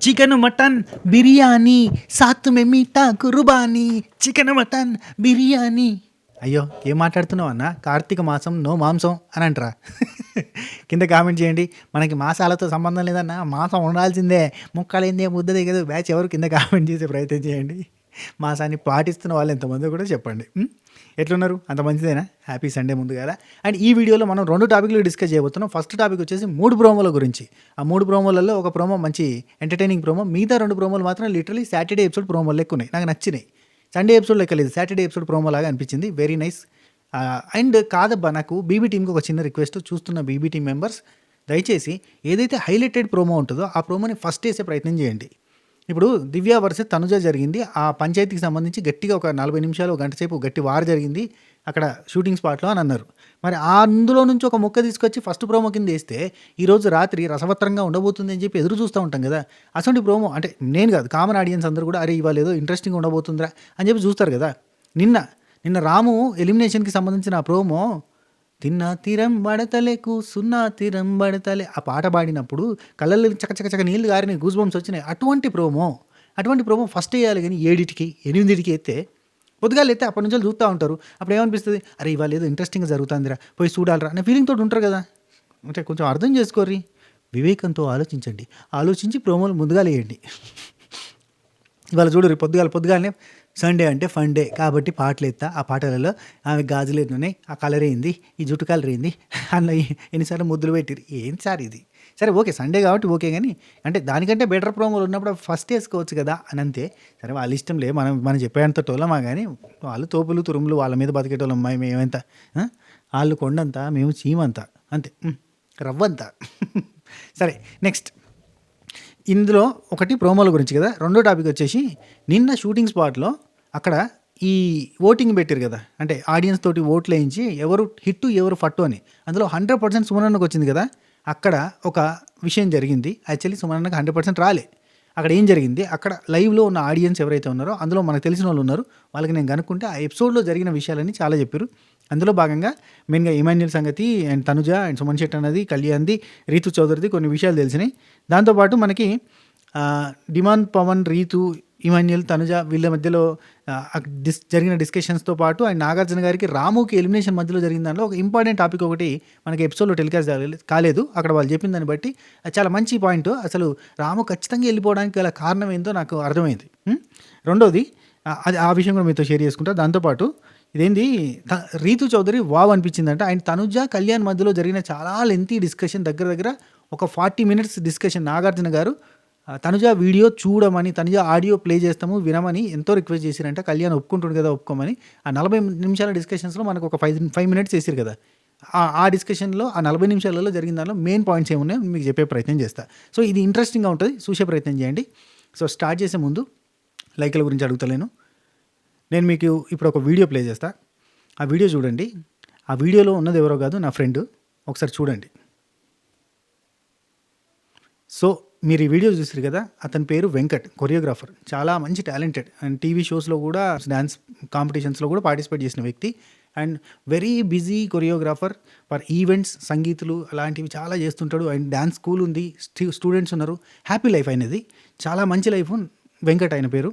Chicken mutton biryani సాత్ మే మీఠా కుర్బానీ chicken mutton biryani. అయ్యో ఏం మాట్లాడుతున్నావు అన్న, కార్తీక మాసం నో మాంసం అని అంటారా? కింద కామెంట్ చేయండి. మనకి మాసాలతో సంబంధం లేదన్న, మాసం ఉండాల్సిందే, ముక్కలేందే ముద్ద దిగదు బ్యాచ్ ఎవరు కింద కామెంట్ చేసే ప్రయత్నం చేయండి. మాసాన్ని పాటిస్తున్న వాళ్ళు ఎంతమంది కూడా చెప్పండి. ఎట్లున్నారు, అంత మంచిదేనా? హ్యాపీ సండే ముందు కదా. అండ్ ఈ వీడియోలో మనం 2 టాపిక్లు డిస్కస్ చేయబోతున్నాం. ఫస్ట్ టాపిక్ వచ్చేసి 3 ప్రోమోల గురించి. ఆ 3 ప్రోమోలలో ఒక ప్రోమో మంచి ఎంటర్టైనింగ్ ప్రోమో, మిగతా 2 ప్రోమోలు మాత్రం లిటరలీ సాటర్డే ఎపిసోడ్ ప్రోమోలు లెక్క ఉన్నాయి, నాకు నచ్చినాయి. సండే ఎపిసోడ్ లెక్క లేదు, సాటర్డే ఎపిసోడ్ ప్రోమో లాగా అనిపించింది. Very nice. అండ్ కాదబ్బా, నాకు బీబీ టీమ్కి ఒక చిన్న రిక్వెస్ట్. చూస్తున్న బీబీ టీమ్ మెంబర్స్ దయచేసి ఏదైతే హైలైటెడ్ ప్రోమో ఉంటుందో ఆ ప్రోమోని ఫస్ట్ వేసే ప్రయత్నం చేయండి. ఇప్పుడు దివ్య వర్సెస్ తనుజ జరిగింది, ఆ పంచాయతీకి సంబంధించి గట్టిగా ఒక 40 నిమిషాలు, గంట సేపు గట్టి వార్ జరిగింది అక్కడ షూటింగ్ స్పాట్లో అని అన్నారు. మరి అందులో నుంచి ఒక ముక్క తీసుకొచ్చి ఫస్ట్ ప్రోమో కింద వేస్తే ఈరోజు రాత్రి రసవత్తరంగా ఉండబోతుంది అని చెప్పి ఎదురు చూస్తూ ఉంటాం కదా. అసలు ప్రోమో అంటే నేను కాదు, కామన్ ఆడియన్స్ అందరూ కూడా అరే ఇవాళ ఏదో ఇంట్రెస్టింగ్ ఉండబోతుందిరా అని చెప్పి చూస్తారు కదా. నిన్న రాము ఎలిమినేషన్కి సంబంధించిన ఆ ప్రోమో, తిన్నా తీరం బడతలే కూసున్నా తీరం బడతలే, ఆ పాట పాడినప్పుడు కళ్ళల్లో చకచక నీళ్ళు గారినాయి, గూస్ బంప్స్ వచ్చినాయి. అటువంటి ప్రోమో ఫస్ట్ వేయాలి. కానీ 7కి 8కి ఎత్తే పొద్దుగాలు ఎత్తే అప్పటి నుంచి చూస్తూ ఉంటారు. అప్పుడు ఏమనిపిస్తుంది, అరే ఇవాళ ఏదో ఇంట్రెస్టింగ్గా జరుగుతుందిరా, పోయి చూడాలరా అనే ఫీలింగ్ తోటి ఉంటారు కదా. అంటే కొంచెం అర్థం చేసుకోర్రి, వివేకంతో ఆలోచించండి, ఆలోచించి ప్రోమోలు ముందుగా వేయండి. ఇవాళ చూడు, పొద్దుగాలనే సండే అంటే ఫన్ డే కాబట్టి పాటలు ఎత్తా, ఆ పాటలలో ఆమె గాజులు ఎన్నున్నాయి, ఆ కలర్ ఏంది, ఈ జుట్టు కలర్ ఏంది అన్న ఎన్నిసార్లు ముద్దులు పెట్టిరు, ఏం సార్ ఇది. సరే ఓకే, సండే కాబట్టి ఓకే, కానీ అంటే దానికంటే బెటర్ ప్రోమోలు ఉన్నప్పుడు ఫస్ట్ వేసుకోవచ్చు కదా అని అంతే. సరే వాళ్ళ ఇష్టం లే, మనం చెప్పేంత టోలమా, కానీ వాళ్ళు తోపులు తురుములు వాళ్ళ మీద బతికేటోళ్ళం, మేమెంత, వాళ్ళు కొండంతా మేము చీమంతా, అంతే రవ్వంతా. సరే నెక్స్ట్, ఇందులో ఒకటి ప్రోమోల గురించి కదా. 2వ టాపిక్ వచ్చేసి నిన్న షూటింగ్ స్పాట్లో అక్కడ ఈ ఓటింగ్ పెట్టారు కదా, అంటే ఆడియన్స్ తోటి ఓట్లు వేయించి ఎవరు హిట్టు ఎవరు ఫట్టు అని. అందులో 100% సుమనన్నకు వచ్చింది కదా. అక్కడ ఒక విషయం జరిగింది. యాక్చువల్లీ సుమనన్నకు 100% రాలే. అక్కడ ఏం జరిగింది, అక్కడ లైవ్లో ఉన్న ఆడియన్స్ ఎవరైతే ఉన్నారో అందులో మనకు తెలిసిన వాళ్ళు ఉన్నారు, వాళ్ళకి నేను కనుక్కుంటే ఆ ఎపిసోడ్లో జరిగిన విషయాలని చాలా చెప్పారు. అందులో భాగంగా మెయిన్గా ఇమాన్యుల్ సంగతి అండ్ తనుజ అండ్ సుమన్ శెట్టి అన్నది, కళ్యాణ్ది, రీతు చౌదరిది కొన్ని విషయాలు తెలిసినాయి. దాంతోపాటు మనకి డిమాండ్ పవన్, రీతు, ఇమాన్యుల్, తనుజ వీళ్ళ మధ్యలో జరిగిన డిస్కషన్స్తో పాటు అండ్ నాగార్జున గారికి రాముకి ఎలిమినేషన్ మధ్యలో జరిగిన దాంట్లో ఒక ఇంపార్టెంట్ టాపిక్ ఒకటి మనకి ఎపిసోడ్లో టెలికాస్ట్ కాలేదు. అక్కడ వాళ్ళు చెప్పిన దాన్ని బట్టి చాలా మంచి పాయింట్. అసలు రాము ఖచ్చితంగా వెళ్ళిపోవడానికి గల కారణం ఏంటో నాకు అర్థమైంది. రెండోది అది ఆ విషయం కూడా మీతో షేర్ చేసుకుంటా. దాంతోపాటు ఇదేంది, రీతు చౌదరి వావ్ అనిపించిందంట. అండ్ తనుజ కళ్యాణ్ మధ్యలో జరిగిన చాలా లెంతీ డిస్కషన్, దగ్గర ఒక 40 నిమిషాల డిస్కషన్. నాగార్జున గారు తనుజ వీడియో చూడమని, తనుజ ఆడియో ప్లే చేస్తాము వినమని ఎంతో రిక్వెస్ట్ చేశారంట. కళ్యాణ్ ఒప్పుకుంటుంది కదా, ఒప్పుకోమని. ఆ 40 నిమిషాల డిస్కషన్స్లో మనకు ఒక 5 మినిట్స్ చేశారు కదా. ఆ డిస్కషన్లో ఆ 40 నిమిషాలలో జరిగిన దానిలో మెయిన్ పాయింట్స్ ఏమున్నాయో మీకు చెప్పే ప్రయత్నం చేస్తా. సో ఇది ఇంట్రెస్టింగ్గా ఉంటుంది, చూసే ప్రయత్నం చేయండి. సో స్టార్ట్ చేసే ముందు లైక్ల గురించి అడుగుతలేను. నేను మీకు ఇప్పుడు ఒక వీడియో ప్లే చేస్తా, ఆ వీడియో చూడండి. ఆ వీడియోలో ఉన్నది ఎవరో కాదు, నా ఫ్రెండ్. ఒకసారి చూడండి. సో మీరు ఈ వీడియో చూసారు కదా, అతని పేరు వెంకట్, కొరియోగ్రాఫర్, చాలా మంచి టాలెంటెడ్ అండ్ టీవీ షోస్లో కూడా, డ్యాన్స్ కాంపిటీషన్స్లో కూడా పార్టిసిపేట్ చేసిన వ్యక్తి. And very busy choreographer for events, సంగీతులు అలాంటివి చాలా చేస్తుంటాడు. అండ్ డ్యాన్స్ స్కూల్ ఉంది, స్టూడెంట్స్ ఉన్నారు. హ్యాపీ లైఫ్ అయినది, చాలా మంచి లైఫ్. వెంకట్ ఆయన పేరు.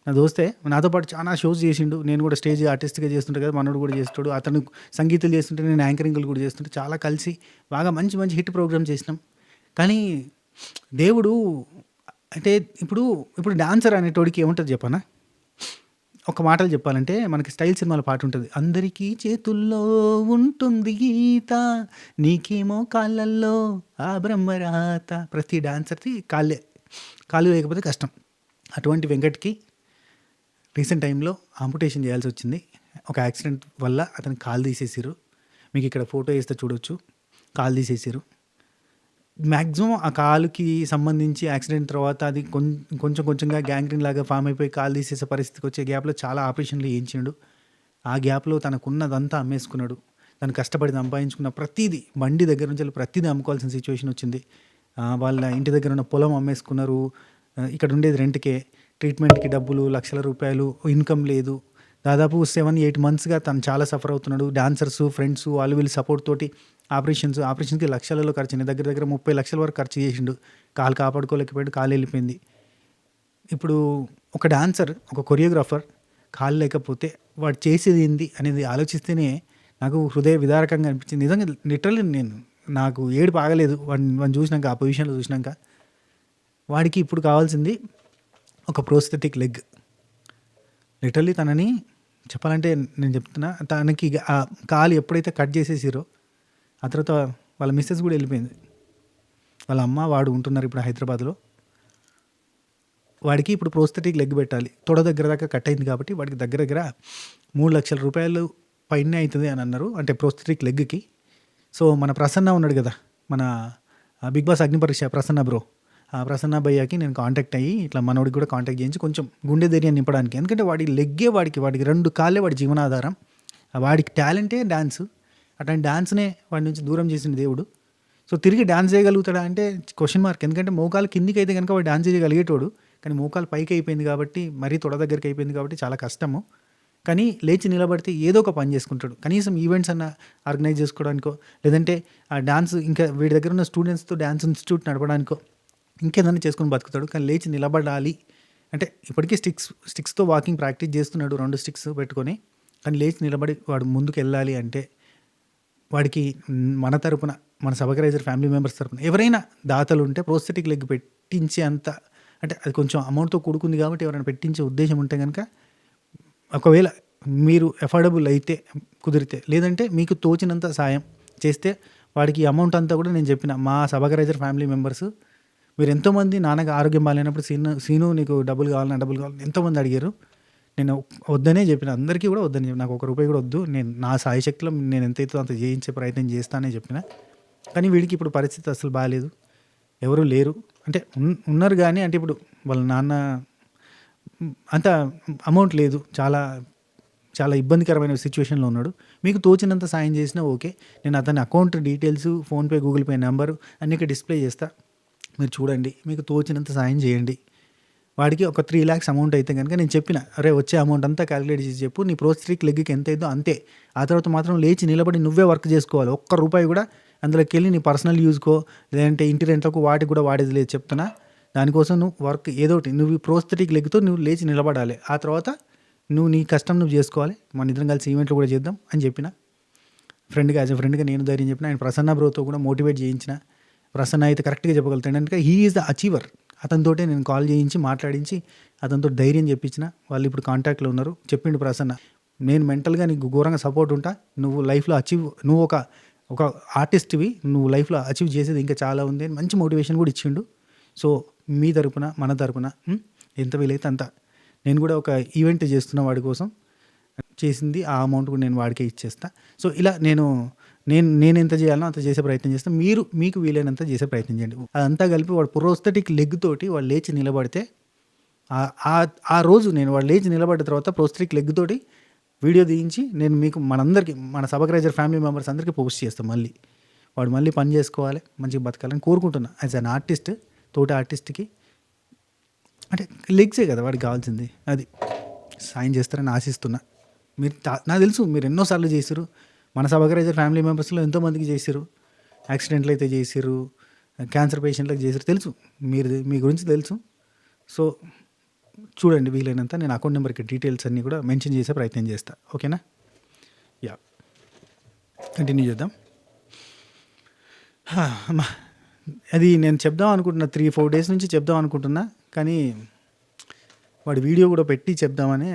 నా దోస్తే, నాతో పాటు చాలా షోస్ చేసిండు. నేను కూడా స్టేజ్ ఆర్టిస్ట్గా చేస్తుంటే కదా, మనోడు కూడా చేస్తాడు. అతను సంగీతాలు చేస్తుంటే నేను యాంకరింగ్లు కూడా చేస్తుంటే, చాలా కలిసి బాగా మంచి హిట్ ప్రోగ్రామ్ చేసినాం. కానీ దేవుడు అంటే ఇప్పుడు డాన్సర్ అనేటోడికి ఏముంటుంది చెప్పనా, ఒక మాటలు చెప్పాలంటే మనకి స్టైల్ సినిమాలో పాట ఉంటుంది, అందరికీ చేతుల్లో ఉంటుంది గీత, నీకేమో కాళ్ళల్లో ఆ బ్రహ్మరాత. ప్రతి డాన్సర్ది కాళ్ళు లేకపోతే కష్టం. అటువంటి వెంకట్కి రీసెంట్ టైంలో ఆంపుటేషన్ చేయాల్సి వచ్చింది. ఒక యాక్సిడెంట్ వల్ల అతను కాలు తీసేసారు. మీకు ఇక్కడ ఫోటో వేస్తే చూడొచ్చు, కాలు తీసేసారు. మ్యాక్సిమం ఆ కాలుకి సంబంధించి యాక్సిడెంట్ తర్వాత అది కొంచెంగా గ్యాంగ్రీన్ లాగా ఫామ్ అయిపోయి కాలు తీసేసే పరిస్థితికి వచ్చే గ్యాప్లో చాలా ఆపరేషన్లు చేయించిండు. ఆ గ్యాప్లో తనకున్నదంతా అమ్మేసుకున్నాడు. తను కష్టపడి సంపాదించుకున్న ప్రతిదీ, బండి దగ్గర నుంచి ప్రతిదీ అమ్ముకోవాల్సిన సిచ్యువేషన్ వచ్చింది. వాళ్ళ ఇంటి దగ్గర ఉన్న పొలం అమ్మేసుకున్నారు. ఇక్కడ ఉండేది రెంట్కే, ట్రీట్మెంట్కి డబ్బులు, లక్షల రూపాయలు, ఇన్కమ్ లేదు. దాదాపు 7-8 మంత్స్గా తను చాలా సఫర్ అవుతున్నాడు. డాన్సర్స్, ఫ్రెండ్స్ వాళ్ళు వీళ్ళు సపోర్ట్ తోటి ఆపరేషన్స్కి లక్షలలో ఖర్చు, దగ్గర 30 లక్షల వరకు ఖర్చు చేసిండు. కాలు కాపాడుకోలేకపోయాడు, కాలు వెళ్ళిపోయింది. ఇప్పుడు ఒక డాన్సర్, ఒక కొరియోగ్రాఫర్ కాళ్ళు లేకపోతే వాడు చేసేది ఏంది అనేది ఆలోచిస్తేనే నాకు హృదయ విదారకంగా అనిపించింది. నిజంగా లిటరల్లీ నాకు ఏడుపు ఆగలేదు వాడిని చూసినాక, ఆ పొజిషన్‌లో చూసినాక. వాడికి ఇప్పుడు కావాల్సింది ఒక ప్రోస్థెటిక్ లెగ్. లిటరల్లీ తనని చెప్పాలంటే నేను చెప్తున్నా, తనకి ఆ కాలు ఎప్పుడైతే కట్ చేసేసిరో ఆ తర్వాత వాళ్ళ మిసెస్ కూడా వెళ్ళిపోయింది. వాళ్ళ అమ్మ, వాడు ఉంటున్నారు ఇప్పుడు హైదరాబాద్‌లో. వాడికి ఇప్పుడు ప్రోస్థెటిక్ లెగ్ పెట్టాలి. తొడ దగ్గర దాకా కట్ అయింది కాబట్టి వాడికి దగ్గర దగ్గర 3,00,000 రూపాయలు పైనే అవుతుంది అని అన్నారు, అంటే ప్రోస్థెటిక్ లెగ్కి. సో మన ప్రసన్న ఉన్నాడు కదా, మన బిగ్ బాస్ అగ్నిపరీక్ష ప్రసన్న బ్రో, ఆ ప్రసన్న భయ్యాకి నేను కాంటాక్ట్ అయ్యి ఇట్లా మనోడికి కూడా కాంటాక్ట్ చేయించి కొంచెం గుండె ధైర్యాన్ని నింపడానికి. ఎందుకంటే వాడి లెగ్గే వాడికి 2 కాళ్ళే వాడి జీవనాధారం. వాడికి టాలెంటే డ్యాన్స్. అట్లాంటి డాన్స్నే వాడి నుంచి దూరం చేసిన దేవుడు. సో తిరిగి డాన్స్ చేయగలుగుతాడా అంటే క్వశ్చన్ మార్క్. ఎందుకంటే మోకాలు కిందికి అయితే కనుక వాడు డాన్స్ చేయగలిగేటోడు, కానీ మోకాలు పైకి అయిపోయింది కాబట్టి, మరీ తొడ దగ్గరికి అయిపోయింది కాబట్టి చాలా కష్టము. కానీ లేచి నిలబడితే ఏదో ఒక పని చేసుకుంటాడు. కనీసం ఈవెంట్స్ అన్న ఆర్గనైజ్ చేసుకోవడానికో, లేదంటే ఆ డాన్స్ ఇంకా వీడి దగ్గర ఉన్న స్టూడెంట్స్తో డాన్స్ ఇన్స్టిట్యూట్ నడపడానికో ఇంకేదైనా చేసుకొని బతుకుతాడు. కానీ లేచి నిలబడాలి అంటే ఇప్పటికీ స్టిక్స్తో వాకింగ్ ప్రాక్టీస్ చేస్తున్నాడు, 2 స్టిక్స్ పెట్టుకొని. కానీ లేచి నిలబడి వాడు ముందుకు వెళ్ళాలి అంటే వాడికి మన తరపున, మన సబకరైజర్ ఫ్యామిలీ మెంబర్స్ తరపున ఎవరైనా దాతలు ఉంటే ప్రోస్థెటిక్ లెగ్ పెట్టించే అంత, అంటే అది కొంచెం అమౌంట్తో కూడుకుంది కాబట్టి ఎవరైనా పెట్టించే ఉద్దేశం ఉంటే కనుక, ఒకవేళ మీరు ఎఫోర్డబుల్ అయితే కుదిరితే, లేదంటే మీకు తోచినంత సాయం చేస్తే వాడికి అమౌంట్ అంతా కూడా నేను చెప్పిన మా సబకరైజర్ ఫ్యామిలీ మెంబర్స్, మీరు ఎంతోమంది నాన్నకి ఆరోగ్యం బాగాలేనప్పుడు సీను నీకు డబ్బులు కావాలని ఎంతోమంది అడిగారు. నేను వద్దనే చెప్పిన, అందరికీ కూడా వద్దని చెప్పిన, నాకు 1 రూపాయి కూడా వద్దు, నేను నా సాయశక్తిలో నేను ఎంతైతే అంత చేయించే ప్రయత్నం చేస్తానే చెప్పిన. కానీ వీడికి ఇప్పుడు పరిస్థితి అసలు బాగాలేదు, ఎవరు లేరు. అంటే ఉన్నారు కానీ, అంటే ఇప్పుడు వాళ్ళ నాన్న అంత అమౌంట్ లేదు, చాలా చాలా ఇబ్బందికరమైన సిచ్యువేషన్లో ఉన్నాడు. మీకు తోచినంత సాయం చేసినా ఓకే. నేను అతని account details, PhonePe, Google pay number అన్నీ డిస్ప్లే చేస్తా, మీరు చూడండి, మీకు తోచినంత సాయం చేయండి. వాడికి ఒక 3 lakhs అమౌంట్ అయితే కనుక నేను చెప్పిన, అరే వచ్చే అమౌంట్ అంతా క్యాలిక్యులేట్ చేసి చెప్పు, నీ ప్రోస్థెటిక్ లెగ్కి ఎంత అయిందో అంతే. ఆ తర్వాత మాత్రం లేచి నిలబడి నువ్వే వర్క్ చేసుకోవాలి. 1 రూపాయి కూడా అందులోకి వెళ్ళి నీ పర్సనల్ యూజ్కో, లేదంటే ఇంటి రెంట్లకు వాటికి కూడా వాడేది లేదు చెప్తున్నా. దానికోసం నువ్వు వర్క్ ఏదోటి, నువ్వు ప్రోస్థెటిక్ లెగ్తో నువ్వు లేచి నిలబడాలి. ఆ తర్వాత నువ్వు నీ కష్టం నువ్వు చేసుకోవాలి. మన ఇద్దరం కలిసి ఈవెంట్లు కూడా చేద్దాం అని చెప్పిన. యాజ్ ఎ ఫ్రెండ్గా నేను ధైర్యం చెప్పిన. ఆయన ప్రసన్న బ్రోతో కూడా మోటివేట్ చేయించిన. ప్రసన్న అయితే కరెక్ట్గా చెప్పగలుగుతాడు, ఎందుకంటే హీ ఈజ్ ద అచీవర్. అతనితోటే నేను కాల్ చేయించి మాట్లాడించి అతనితో ధైర్యం చెప్పించిన. వాళ్ళు ఇప్పుడు కాంటాక్ట్లో ఉన్నారు. చెప్పిండు ప్రసన్న, నేను మెంటల్గా నీకు ఘోరంగా సపోర్ట్ ఉంటా, నువ్వు లైఫ్లో నువ్వు ఒక ఆర్టిస్ట్వి, నువ్వు లైఫ్లో అచీవ్ చేసేది ఇంకా చాలా ఉంది అని మంచి మోటివేషన్ కూడా ఇచ్చిండు. సో మీ తరపున, మన తరపున ఎంత వీలైతే అంత, నేను కూడా ఒక ఈవెంట్ చేస్తున్న వాడి కోసం చేసింది, ఆ అమౌంట్ కూడా నేను వాడికే ఇచ్చేస్తా. సో ఇలా నేను ఎంత చేయాలో అంత చేసే ప్రయత్నం చేస్తాను. మీకు వీలైనంత చేసే ప్రయత్నం చేయండి. అదంతా కలిపి వాడు ప్రోస్థెటిక్ లెగ్ తోటి వాడు లేచి నిలబడితే, ఆ రోజు నేను వాడు లేచి నిలబడిన తర్వాత ప్రోస్థెటిక్ లెగ్ తోటి వీడియో తీయించి నేను మీకు మనందరికీ, మన సబకరైజర్ ఫ్యామిలీ మెంబర్స్ అందరికీ పోస్ట్ చేస్తాను. వాడు మళ్ళీ పని చేసుకోవాలి, మంచిగా బతకాలని కోరుకుంటున్నా. యాజ్ అన్ ఆర్టిస్ట్, తోటి ఆర్టిస్ట్కి అంటే లెగ్సే కదా వాడికి కావాల్సింది, అది సాయం చేస్తారని ఆశిస్తున్నా. మీరు నాకు తెలుసు మీరు ఎన్నోసార్లు చేసిరు, మన సబకరైజర్ ఫ్యామిలీ మెంబర్స్లో ఎంతోమందికి చేసిరు, యాక్సిడెంట్లు అయితే చేసిరు, క్యాన్సర్ పేషెంట్లకు చేసిరు, తెలుసు మీ గురించి తెలుసు. సో చూడండి, వీలైనంత నేను అకౌంట్ నెంబర్కి డీటెయిల్స్ అన్నీ కూడా మెన్షన్ చేసే ప్రయత్నం చేస్తా. ఓకేనా? యా, కంటిన్యూ చేద్దాం. అది నేను చెప్దాం అనుకుంటున్నా, 3-4 days నుంచి చెప్దాం అనుకుంటున్నా, కానీ వాడు వీడియో కూడా పెట్టి చెప్దామని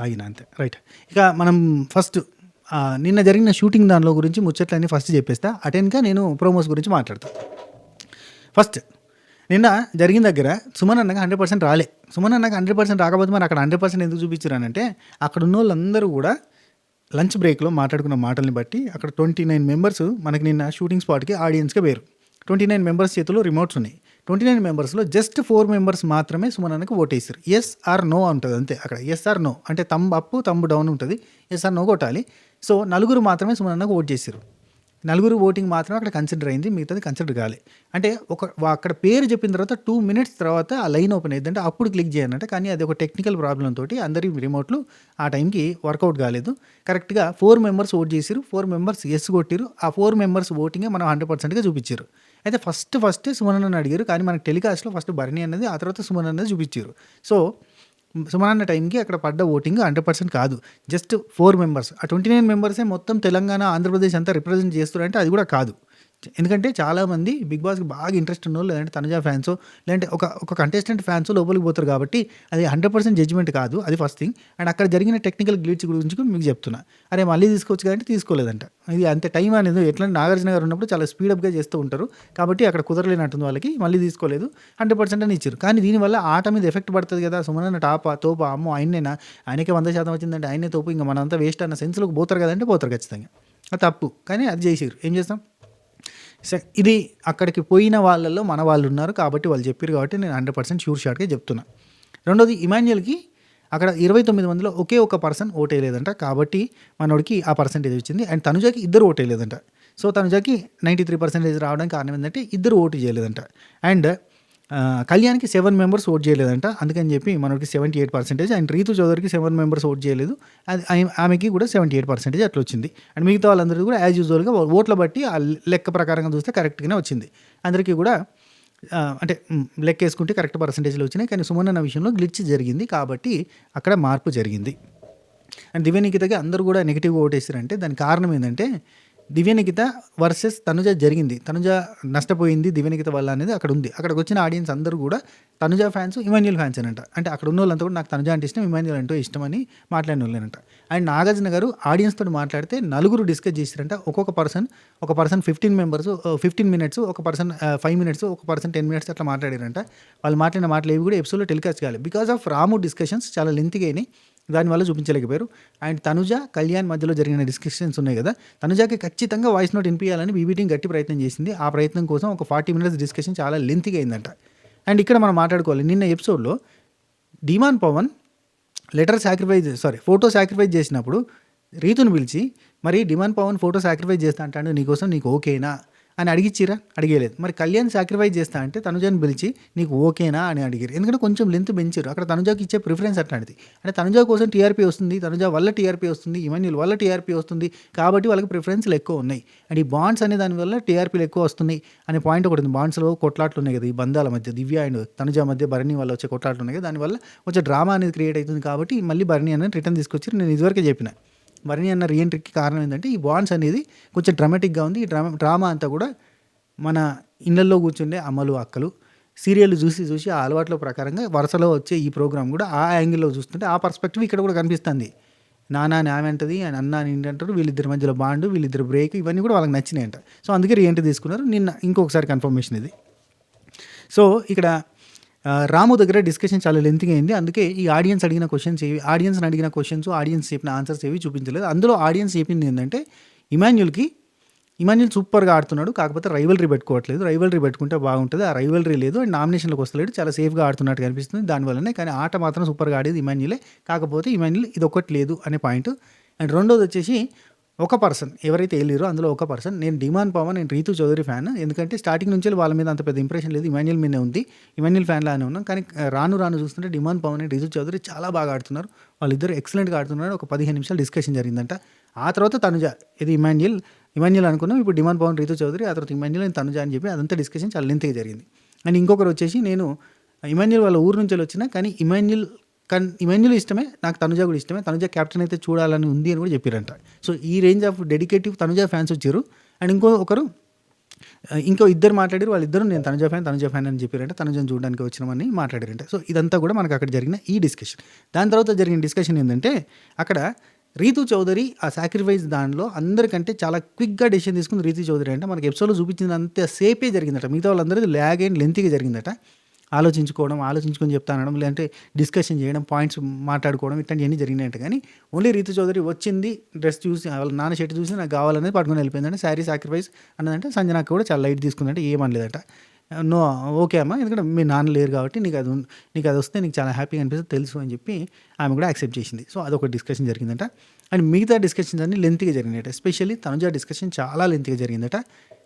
ఆగిన, అంతే. రైట్, ఇక మనం ఫస్ట్ నిన్న జరిగిన షూటింగ్ దానిలో గురించి ముచ్చట్లన్నీ ఫస్ట్ చెప్పేస్తా. అటెన్గా నేను ప్రోమోస్ గురించి మాట్లాడతా. ఫస్ట్ నిన్న జరిగిన దగ్గర సుమన్ అన్నగా 100% రాలే. సుమన్ అన్నగా 100% రాకపోతే మరి అక్కడ 100% ఎందుకు చూపించారనంటే, అక్కడ ఉన్న వాళ్ళందరూ కూడా లంచ్ బ్రేక్లో మాట్లాడుకున్న మాటల్ని బట్టి అక్కడ 29 members మనకి నిన్న షూటింగ్ స్పాట్కి ఆడియన్స్గా వేరు. 29 members చేతిలో రిమోట్స్ ఉన్నాయి. 29 membersలో జస్ట్ 4 members మాత్రమే సుమన్ అన్నకు ఓటేసారు. ఎస్ ఆర్ నో ఉంటుంది అంతే. అక్కడ ఎస్ ఆర్ నో అంటే థంబ్ అప్, థంబ్ డౌన్ ఉంటుంది, ఎస్ ఆర్ నో కొట్టాలి. సో 4 మాత్రమే సుమన్ అన్నకు ఓట్ చేశారు. 4 ఓటింగ్ మాత్రమే అక్కడ కన్సిడర్ అయింది, మిగతాది కన్సిడర్ కాలే. అంటే అక్కడ పేరు చెప్పిన తర్వాత 2 minutes తర్వాత ఆ లైన్ ఓపెన్ అయింది, అంటే అప్పుడు క్లిక్ చేయాలంటే. కానీ అది ఒక టెక్నికల్ ప్రాబ్లం తోటి అందరి రిమోట్లు ఆ టైంకి వర్కౌట్ కాలేదు. కరెక్ట్గా 4 members ఓట్ చేసిరు, 4 members ఎస్ కొట్టిరు. ఆ 4 members ఓటింగే మనం 100%గా చూపించారు. అయితే ఫస్టే సుమన్ అన్నని అడిగారు. కానీ మనకు టెలికాస్ట్‌లో ఫస్ట్ భరణి అన్నది, ఆ తర్వాత సుమన్ అన్నది చూపిచ్చారు. సో, సుమన్ అన్న టైంకి అక్కడ పడ్డ ఓటింగ్ 100% కాదు. Just 4 members. ఆ 29 మెంబర్సే మొత్తం తెలంగాణ, ఆంధ్రప్రదేశ్ అంతా రిప్రజెంట్ చేస్తున్నారంటే అది కూడా కాదు. ఎందుకంటే చాలామంది బిగ్ బాస్‌కి బాగా ఇంట్రెస్ట్ ఉన్నోళ్ళు, లేదంటే తనుజ ఫ్యాన్సో, లేదంటే ఒక కంటెస్టెంట్ ఫ్యాన్సో లోపలికి పోతారు కాబట్టి అది 100% జడ్జ్‌మెంట్ కాదు. అది ఫస్ట్ థింగ్. అండ్ అక్కడ జరిగిన టెక్నికల్ గ్లిచ్ గురించి కూడా మీకు చెప్తున్నా. అరే మళ్ళీ తీసుకోవచ్చు కదంటే తీసుకోలేదంట. ఇది అంతే టైం అనేది ఎట్లా నాగార్జున గారు ఉన్నప్పుడు చాలా స్పీడప్‌గా చేస్తూ ఉంటారు. కాబట్టి అక్కడ కుదరలేనట్టుంది వాళ్ళకి. మళ్ళీ తీసుకోలేదు. 100% అని ఇచ్చారు. కానీ దీనివల్ల ఆట మీద ఎఫెక్ట్ పడుతుంది కదా! సుమనన్న తోపా అమ్మో ఆయన్నేనా, ఆయనకే 100% వచ్చిందంటే ఆయనే తోపు, ఇంక మనంతా వేస్ట్ అన్న సెన్స్‌లోకి పోతారు కదంటే పోతారు ఖచ్చితంగా. అది తప్పు. కానీ అది చేసిర్రు. ఏం చేస్తాం? ఇది అక్కడికి పోయిన వాళ్ళల్లో మన వాళ్ళు ఉన్నారు కాబట్టి వాళ్ళు చెప్పారు కాబట్టి నేను 100% షూర్ షాట్‌గా చెప్తున్నా. రెండోది ఇమాన్యుయల్‌కి అక్కడ 29 మందిలో ఒకే ఒక పర్సన్ ఓటేయలేదంట. కాబట్టి మనోడికి ఆ పర్సెంటేజ్ వచ్చింది. అండ్ తనుజకి ఇద్దరు ఓటేయలేదంట. సో, తనుజకి 93% రావడానికి కారణం ఏంటంటే ఇద్దరు ఓటు చేయలేదంట. అండ్ కళ్యాణ్‌కి 7 మెంబర్స్ ఓట్ చేయలేదంట. అందుకని చెప్పి మనోడికి 78%. అండ్ రీతు చౌదరికి 7 మెంబర్స్ ఓట్ చేయలేదు. అది ఆమెకి కూడా 78% అట్లా వచ్చింది. అండ్ మిగతా వాళ్ళందరిది కూడా యాజ్ యూజువల్‌గా ఓట్ల బట్టి ఆ లెక్క ప్రకారంగా చూస్తే కరెక్ట్‌గానే వచ్చింది. అందరికీ కూడా అంటే లెక్కేసుకుంటే కరెక్ట్ పర్సెంటేజ్‌లో వచ్చినాయి. కానీ సుమన్ అన్న విషయంలో గ్లిచ్ జరిగింది కాబట్టి అక్కడ మార్పు జరిగింది. అండ్ దివ్య నిఖితకి అందరూ కూడా నెగిటివ్‌గా ఓటేసారంటే దానికి కారణం ఏంటంటే దివ్య నిఖిత వర్సెస్ తనుజ జరిగింది. తనుజ నష్టపోయింది దివ్య నిఖిత వల్ల అనేది అక్కడ ఉంది. అక్కడికి వచ్చిన ఆడియన్స్ అందరూ కూడా తనుజ ఫ్యాన్స్, ఇమాన్యుయల్ ఫ్యాన్స్ అనంట. అంటే అక్కడ ఉన్న వాళ్ళంతా కూడా నాకు తనుజ అంటే ఇష్టం, ఇమాన్యుయల్ అంటే ఇష్టం అని మాట్లాడిన వాళ్ళేనంట. అండ్ నాగార్జున గారు ఆడియన్స్‌తో మాట్లాడితే నలుగురు డిస్కస్ చేశారంట. ఒక పర్సన్ 15 మినిట్స్, ఒక పర్సన్ 5 మినిట్స్, ఒక పర్సన్ 10 మినిట్స్ అట్లా మాట్లాడారంట. వాళ్ళు మాట్లాడిన మాటలు ఏవి కూడా ఎపిసోడ్‌లో టెలికాస్ట్ కాలేదు. బికాస్ ఆఫ్ రాము డిస్కషన్స్ చాలా లెంతీగా అయినాయి. దానివల్ల చూపించలేకపోయారు. అండ్ తనుజ, కళ్యాణ్ మధ్యలో జరిగిన డిస్కషన్స్ ఉన్నాయి కదా, తనుజకి ఖచ్చితంగా వాయిస్ నోట్ వినిపించాలని బీబీ టీం గట్టి ప్రయత్నం చేసింది. ఆ ప్రయత్నం కోసం ఒక 40 మినిట్స్ డిస్కషన్ చాలా లెంతీగా అయిందంట. అండ్ ఇక్కడ మనం మాట్లాడుకోవాలి, నిన్న ఎపిసోడ్లో ధీమాన్ పవన్ ఫోటో సాక్రిఫైస్ చేసినప్పుడు రీతును పిలిచి, మరి డిమాండ్ పవన్ ఫోటో సాక్రిఫైస్ చేస్తా అంటాడు, నీకోసం నీకు ఓకేనా అని అడిగిచ్చిరా? అడిగేలేదు. మరి కళ్యాణ్ సాక్రిఫైస్ చేస్తా అంటే తనుజని పిలిచి నీకు ఓకేనా అని అడిగారు. ఎందుకంటే కొంచెం లెంత్ పెంచారు. అక్కడ తనుజకి ఇచ్చే ప్రిఫరెన్స్ అట్లాంటిది. అంటే తనుజ కోసం టీఆర్పీ వస్తుంది, తనుజ వల్ల టీఆర్పీ వస్తుంది, ఇమాన్యుయల్ వల్ల టీఆర్పీ వస్తుంది కాబట్టి వాళ్ళకి ప్రిఫరెన్స్లు ఎక్కువ ఉన్నాయి. అండ్ ఈ బాండ్స్ అనే దానివల్ల టీఆర్పీలు ఎక్కువ వస్తున్నాయి అనే పాయింట్ ఒకటి ఉంది. బాండ్స్లో కొట్లాట్లు ఉన్నాయి కదా, ఈ బంధాల మధ్య దివ్య అండ్ తనుజ మధ్య భరణి వల్ల వచ్చే కొట్లాట్లు ఉన్నాయి కదా, దానివల్ల కొంచెం డ్రామా అనేది క్రియేట్ అవుతుంది కాబట్టి మళ్ళీ భరణి అనేది రిటర్న్ తీసుకొచ్చి నేను ఇదివరకే చెప్పిన భరణి అన్న రీఎంట్రీకి కారణం ఏంటంటే ఈ బాండ్స్ అనేది కొంచెం డ్రామాటిక్గా ఉంది. ఈ డ్రామా అంతా కూడా మన ఇళ్ళల్లో కూర్చుండే అమ్మలు, అక్కలు సీరియల్ చూసి ఆ అలవాట్ల ప్రకారంగా వరుసలో వచ్చే ఈ ప్రోగ్రామ్ కూడా ఆ యాంగిల్లో చూస్తుంటే ఆ పర్స్పెక్టివ్ ఇక్కడ కూడా కనిపిస్తుంది. నాన్న అని ఆమె అంటది, అన్న అని ఏంటంటారు, వీళ్ళిద్దరి మధ్యలో బాండ్, వీళ్ళిద్దరు బ్రేక్, ఇవన్నీ కూడా వాళ్ళకి నచ్చినాయంట. సో అందుకే రీఎంట్రీ తీసుకున్నారు. నిన్న ఇంకొకసారి కన్ఫర్మేషన్ ఇది. సో ఇక్కడ రాము దగ్గర డిస్కషన్ చాలా లెంత్గా అయింది. అందుకే ఈ ఆడియన్స్ అడిగిన క్వశ్చన్స్ ఆడియన్స్ చెప్పిన ఆన్సర్స్ ఏవి చూపించలేదు. అందులో ఆడియన్స్ చెప్పింది ఏంటంటే ఇమాన్యుయల్ సూపర్గా ఆడుతున్నాడు, కాకపోతే రైవల్రీ పెట్టుకోవట్లేదు. రైవల్రీ పెట్టుకుంటే బాగుంటుంది, ఆ రైవల్రీ లేదు. అండ్ నామినేషన్లోకి వస్తలేడు, చాలా సేఫ్గా ఆడుతున్నట్టు కనిపిస్తుంది దానివల్లనే. కానీ ఆట మాత్రం సూపర్గా ఆడేది ఇమాన్యుయలే, కాకపోతే ఇమాన్యుయల్ ఇది ఒకటి లేదు అనే పాయింట్. అండ్ రెండోది వచ్చేసి ఒక పర్సన్ ఎవరైతే వెళ్ళారో అందులో ఒక పర్సన్, నేను డిమాండ్ పవన్, నేను రీతు చౌదరి ఫ్యాన్. ఎందుకంటే స్టార్టింగ్ నుంచి వాళ్ళ మీద అంత పెద్ద ఇంప్రెషన్ లేదు, ఇమాన్యుయల్ మీదే ఉంది, ఇమాన్యుయల్ ఫ్యాన్ లానే ఉన్నాం. కానీ రాను చూస్తుంటే డిమాండ్ పవన్ అండ్ రీతు చౌదరి చాలా బాగా ఆడుతున్నారు, వాళ్ళిద్దరు ఎక్సలెంట్గా ఆడుతున్నారు. ఒక 15 నిమిషాలు డిస్కషన్ జరిగిందంట. ఆ తర్వాత తనుజ, ఇది ఇమాన్యుయల్ అనుకున్నాం, ఇప్పుడు డిమాండ్ పవన్, రీతు చౌదరి, ఆ తర్వాత ఇమాన్యుయల్ అండ్ తనుజ అని చెప్పి అదంతా డిస్కషన్ చాలా లెంత్గా జరిగింది. అండ్ ఇంకొకరు వచ్చేసి, నేను ఇమాన్యుయల్ వాళ్ళ ఊరు నుంచి వచ్చిన, కానీ ఇమాన్యుయల్ ఇష్టమే, నాకు తనుజ కూడా ఇష్టమే, తనుజ క్యాప్టెన్ అయితే చూడాలని ఉంది అని కూడా చెప్పారంట. సో ఈ రేంజ్ ఆఫ్ డెడికేటివ్ తనుజ ఫ్యాన్స్ వచ్చారు. అండ్ ఇంకో ఇద్దరు మాట్లాడారు, వాళ్ళిద్దరు నేను తనుజ ఫ్యాన్ అని చెప్పారంటే, తనుజను చూడడానికి వచ్చినామని మాట్లాడారంట. సో ఇదంతా కూడా మనకు అక్కడ జరిగిన ఈ డిస్కషన్. దాని తర్వాత జరిగిన డిస్కషన్ ఏంటంటే, అక్కడ రీతు చౌదరి ఆ సాక్రిఫైస్ దానిలో అందరికంటే చాలా క్విక్గా డెసిషన్ తీసుకుంది రీతు చౌదరి. అంటే మనకి ఎపిసోడ్లో చూపించినంత సేపే జరిగిందట, మిగతా వాళ్ళందరికీ ల్యాగ్ అండ్ లెంతీగా జరిగిందట. ఆలోచించుకొని చెప్తానడం, లేదంటే డిస్కషన్ చేయడం, పాయింట్స్ మాట్లాడుకోవడం, ఇట్లాంటివన్నీ జరిగినాయంట. కానీ ఓన్లీ రీతు చౌదరి వచ్చింది, డ్రెస్ చూసి వాళ్ళ నాన్న షర్ట్ చూసి నాకు కావాలనేది పట్టుకొని వెళ్ళిపోయిందంటే, శారీ సాక్రిఫైస్ అన్నదంటే సంజనాకి కూడా చాలా లైట్ తీసుకుందంటే ఏమనలేదట. నో ఓకే అమ్మ, ఎందుకంటే మీ నాన్న లేరు కాబట్టి నీకు అది వస్తే నీకు చాలా హ్యాపీగా అనిపిస్తుంది తెలుసు అని చెప్పి ఆమె కూడా యాక్సెప్ట్ చేసింది. సో అదొక డిస్కషన్ జరిగిందట. అండ్ మిగతా డిస్కషన్స్ అన్ని లెంత్గా జరిగినాయట. ఎస్పెషల్లీ తనుజ డిస్కషన్ చాలా లెంత్గా జరిగిందట.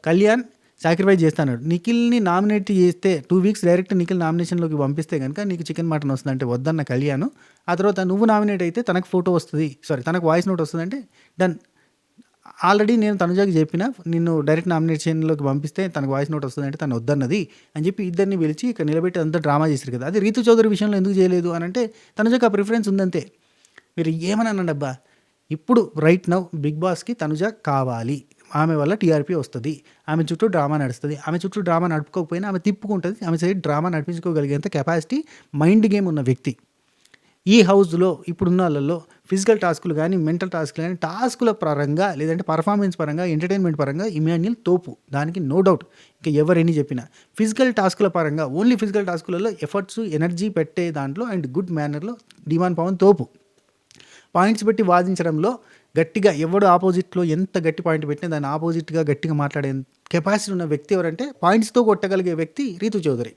కళ్యాణ్ సాక్రిఫైస్ చేస్తాడు, నిఖిల్ని నామినేట్ చేస్తే 2 వీక్స్ డైరెక్ట్ నిఖిల్ నామినేషన్లోకి పంపిస్తే కనుక నీకు చికెన్ మటన్ వస్తుంది అంటే వద్దన్న కళ్యాణ్. ఆ తర్వాత నువ్వు నామినేట్ అయితే తనకు వాయిస్ నోట్ వస్తుంది అంటే డన్, ఆల్రెడీ నేను తనుజాకి చెప్పిన, నిన్ను డైరెక్ట్ నామినేషన్‌లోకి పంపిస్తే తనకు వాయిస్ నోట్ వస్తదంటే తను వద్దన్నది అని చెప్పి ఇద్దరిని పిలిచి ఇక్కడ నిలబెట్టి అంతా డ్రామా చేశారు కదా! అది రీతు చౌదరి విషయంలో ఎందుకు చేయలేదు అనంటే తనుజకి ఆ ప్రిఫరెన్స్ ఉందంతే. మీరు ఏమని అనండబ్బా! ఇప్పుడు రైట్ నౌ 'బిగ్ బాస్'కి తనుజ కావాలి. ఆమె వల్ల టీఆర్పీ వస్తది. ఆమె చుట్టూ డ్రామా నడుస్తది. ఆమె చుట్టూ డ్రామా నడుపుకోకపోయినా ఆమె తిప్పుకుంటది. ఆమె సైడ్ డ్రామా నడిపించుకోగలిగేంత కెపాసిటీ, మైండ్ గేమ్ ఉన్న వ్యక్తి. ఈ హౌస్‌లో ఇప్పుడున్న ఆళ్ళల్లో ఫిజికల్ టాస్కులు గానీ, మెంటల్ టాస్కులు గానీ, టాస్కుల పరంగా లేదంటే పర్ఫార్మెన్స్ పరంగా, ఎంటర్‌టైన్‌మెంట్ పరంగా ఇమాన్యుల్ తోపు. దానికి నో డౌట్. ఇంక ఎవరెన్ని చెప్పినా. ఫిజికల్ టాస్కుల పరంగా ఓన్లీ ఫిజికల్ టాస్కులలో ఎఫర్ట్స్, ఎనర్జీ పెట్టే దాంట్లో అండ్ గుడ్ మేనర్‌లో ధీమాన్ పవన్ తోపు. పాయింట్స్ పెట్టి వాదించడంలో గట్టిగా ఎవడు ఆపోజిట్లో ఎంత గట్టి పాయింట్ పెట్టినా దాన్ని ఆపోజిట్‌గా గట్టిగా మాట్లాడే కెపాసిటీ ఉన్న వ్యక్తి ఎవరంటే పాయింట్స్‌తో కొట్టగలిగే వ్యక్తి రీతు చౌదరి.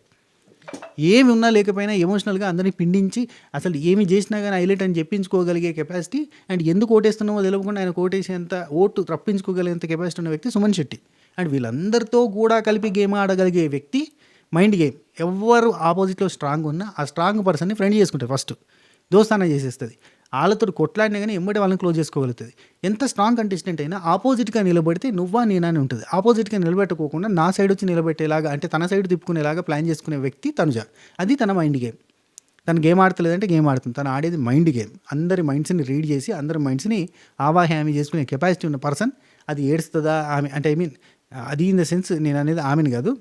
ఏమి ఉన్నా లేకపోయినా ఎమోషనల్‌గా అందరిని పిండించి అసలు ఏమి చేసినా గానీ హైలైట్ అని చెప్పించుకోగలిగే కెపాసిటీ అండ్ ఎందుకు ఓటేస్తున్నామో తెలవకుండా ఆయన ఓటేసేంత ఓటు రప్పించుకోగలిగేంత కెపాసిటీ ఉన్న వ్యక్తి సుమన్ శెట్టి. అండ్ వీళ్ళందరితో కూడా కలిపి గేమ్ ఆడగలిగే వ్యక్తి మైండ్ గేమ్. ఎవ్వరు ఆపోజిట్లో స్ట్రాంగ్ ఉన్నా ఆ స్ట్రాంగ్ పర్సన్‌ని ఫ్రెండ్ చేసుకుంటారు ఫస్ట్. దోస్తానా చేసేస్తది. ఆళ్ళతోటి కొట్లాడినా గానీ ఎమ్మటే వాళ్ళని క్లోజ్ చేసుకోగలుగుతది. ఎంత స్ట్రాంగ్ కంటెస్టెంట్ అయినా ఆపోజిట్‌గా నిలబడితే నువ్వా నేనా అని ఉంటది. ఆపోజిట్‌గా నిలబెట్టుకోకుండా నా సైడ్ వచ్చి నిలబెట్టేలాగా అంటే తన సైడ్ తిప్పుకునేలాగా ప్లాన్ చేసుకునే వ్యక్తి తనుజ. అది తన మైండ్ గేమ్. తను గేమ్ ఆడతలేదంటే గేమ్ ఆడుతుంది. తను ఆడేది మైండ్ గేమ్. అందరి మైండ్స్‌ని రీడ్ చేసి అందరి మైండ్స్‌ని ఆవాహయామి చేసుకునే కెపాసిటీ ఉన్న పర్సన్. అది ఏడుస్తదా ఆమె అంటే ఐ మీన్ అది ఇన్ ద సెన్స్ నేననేది ఆమెని కాదు.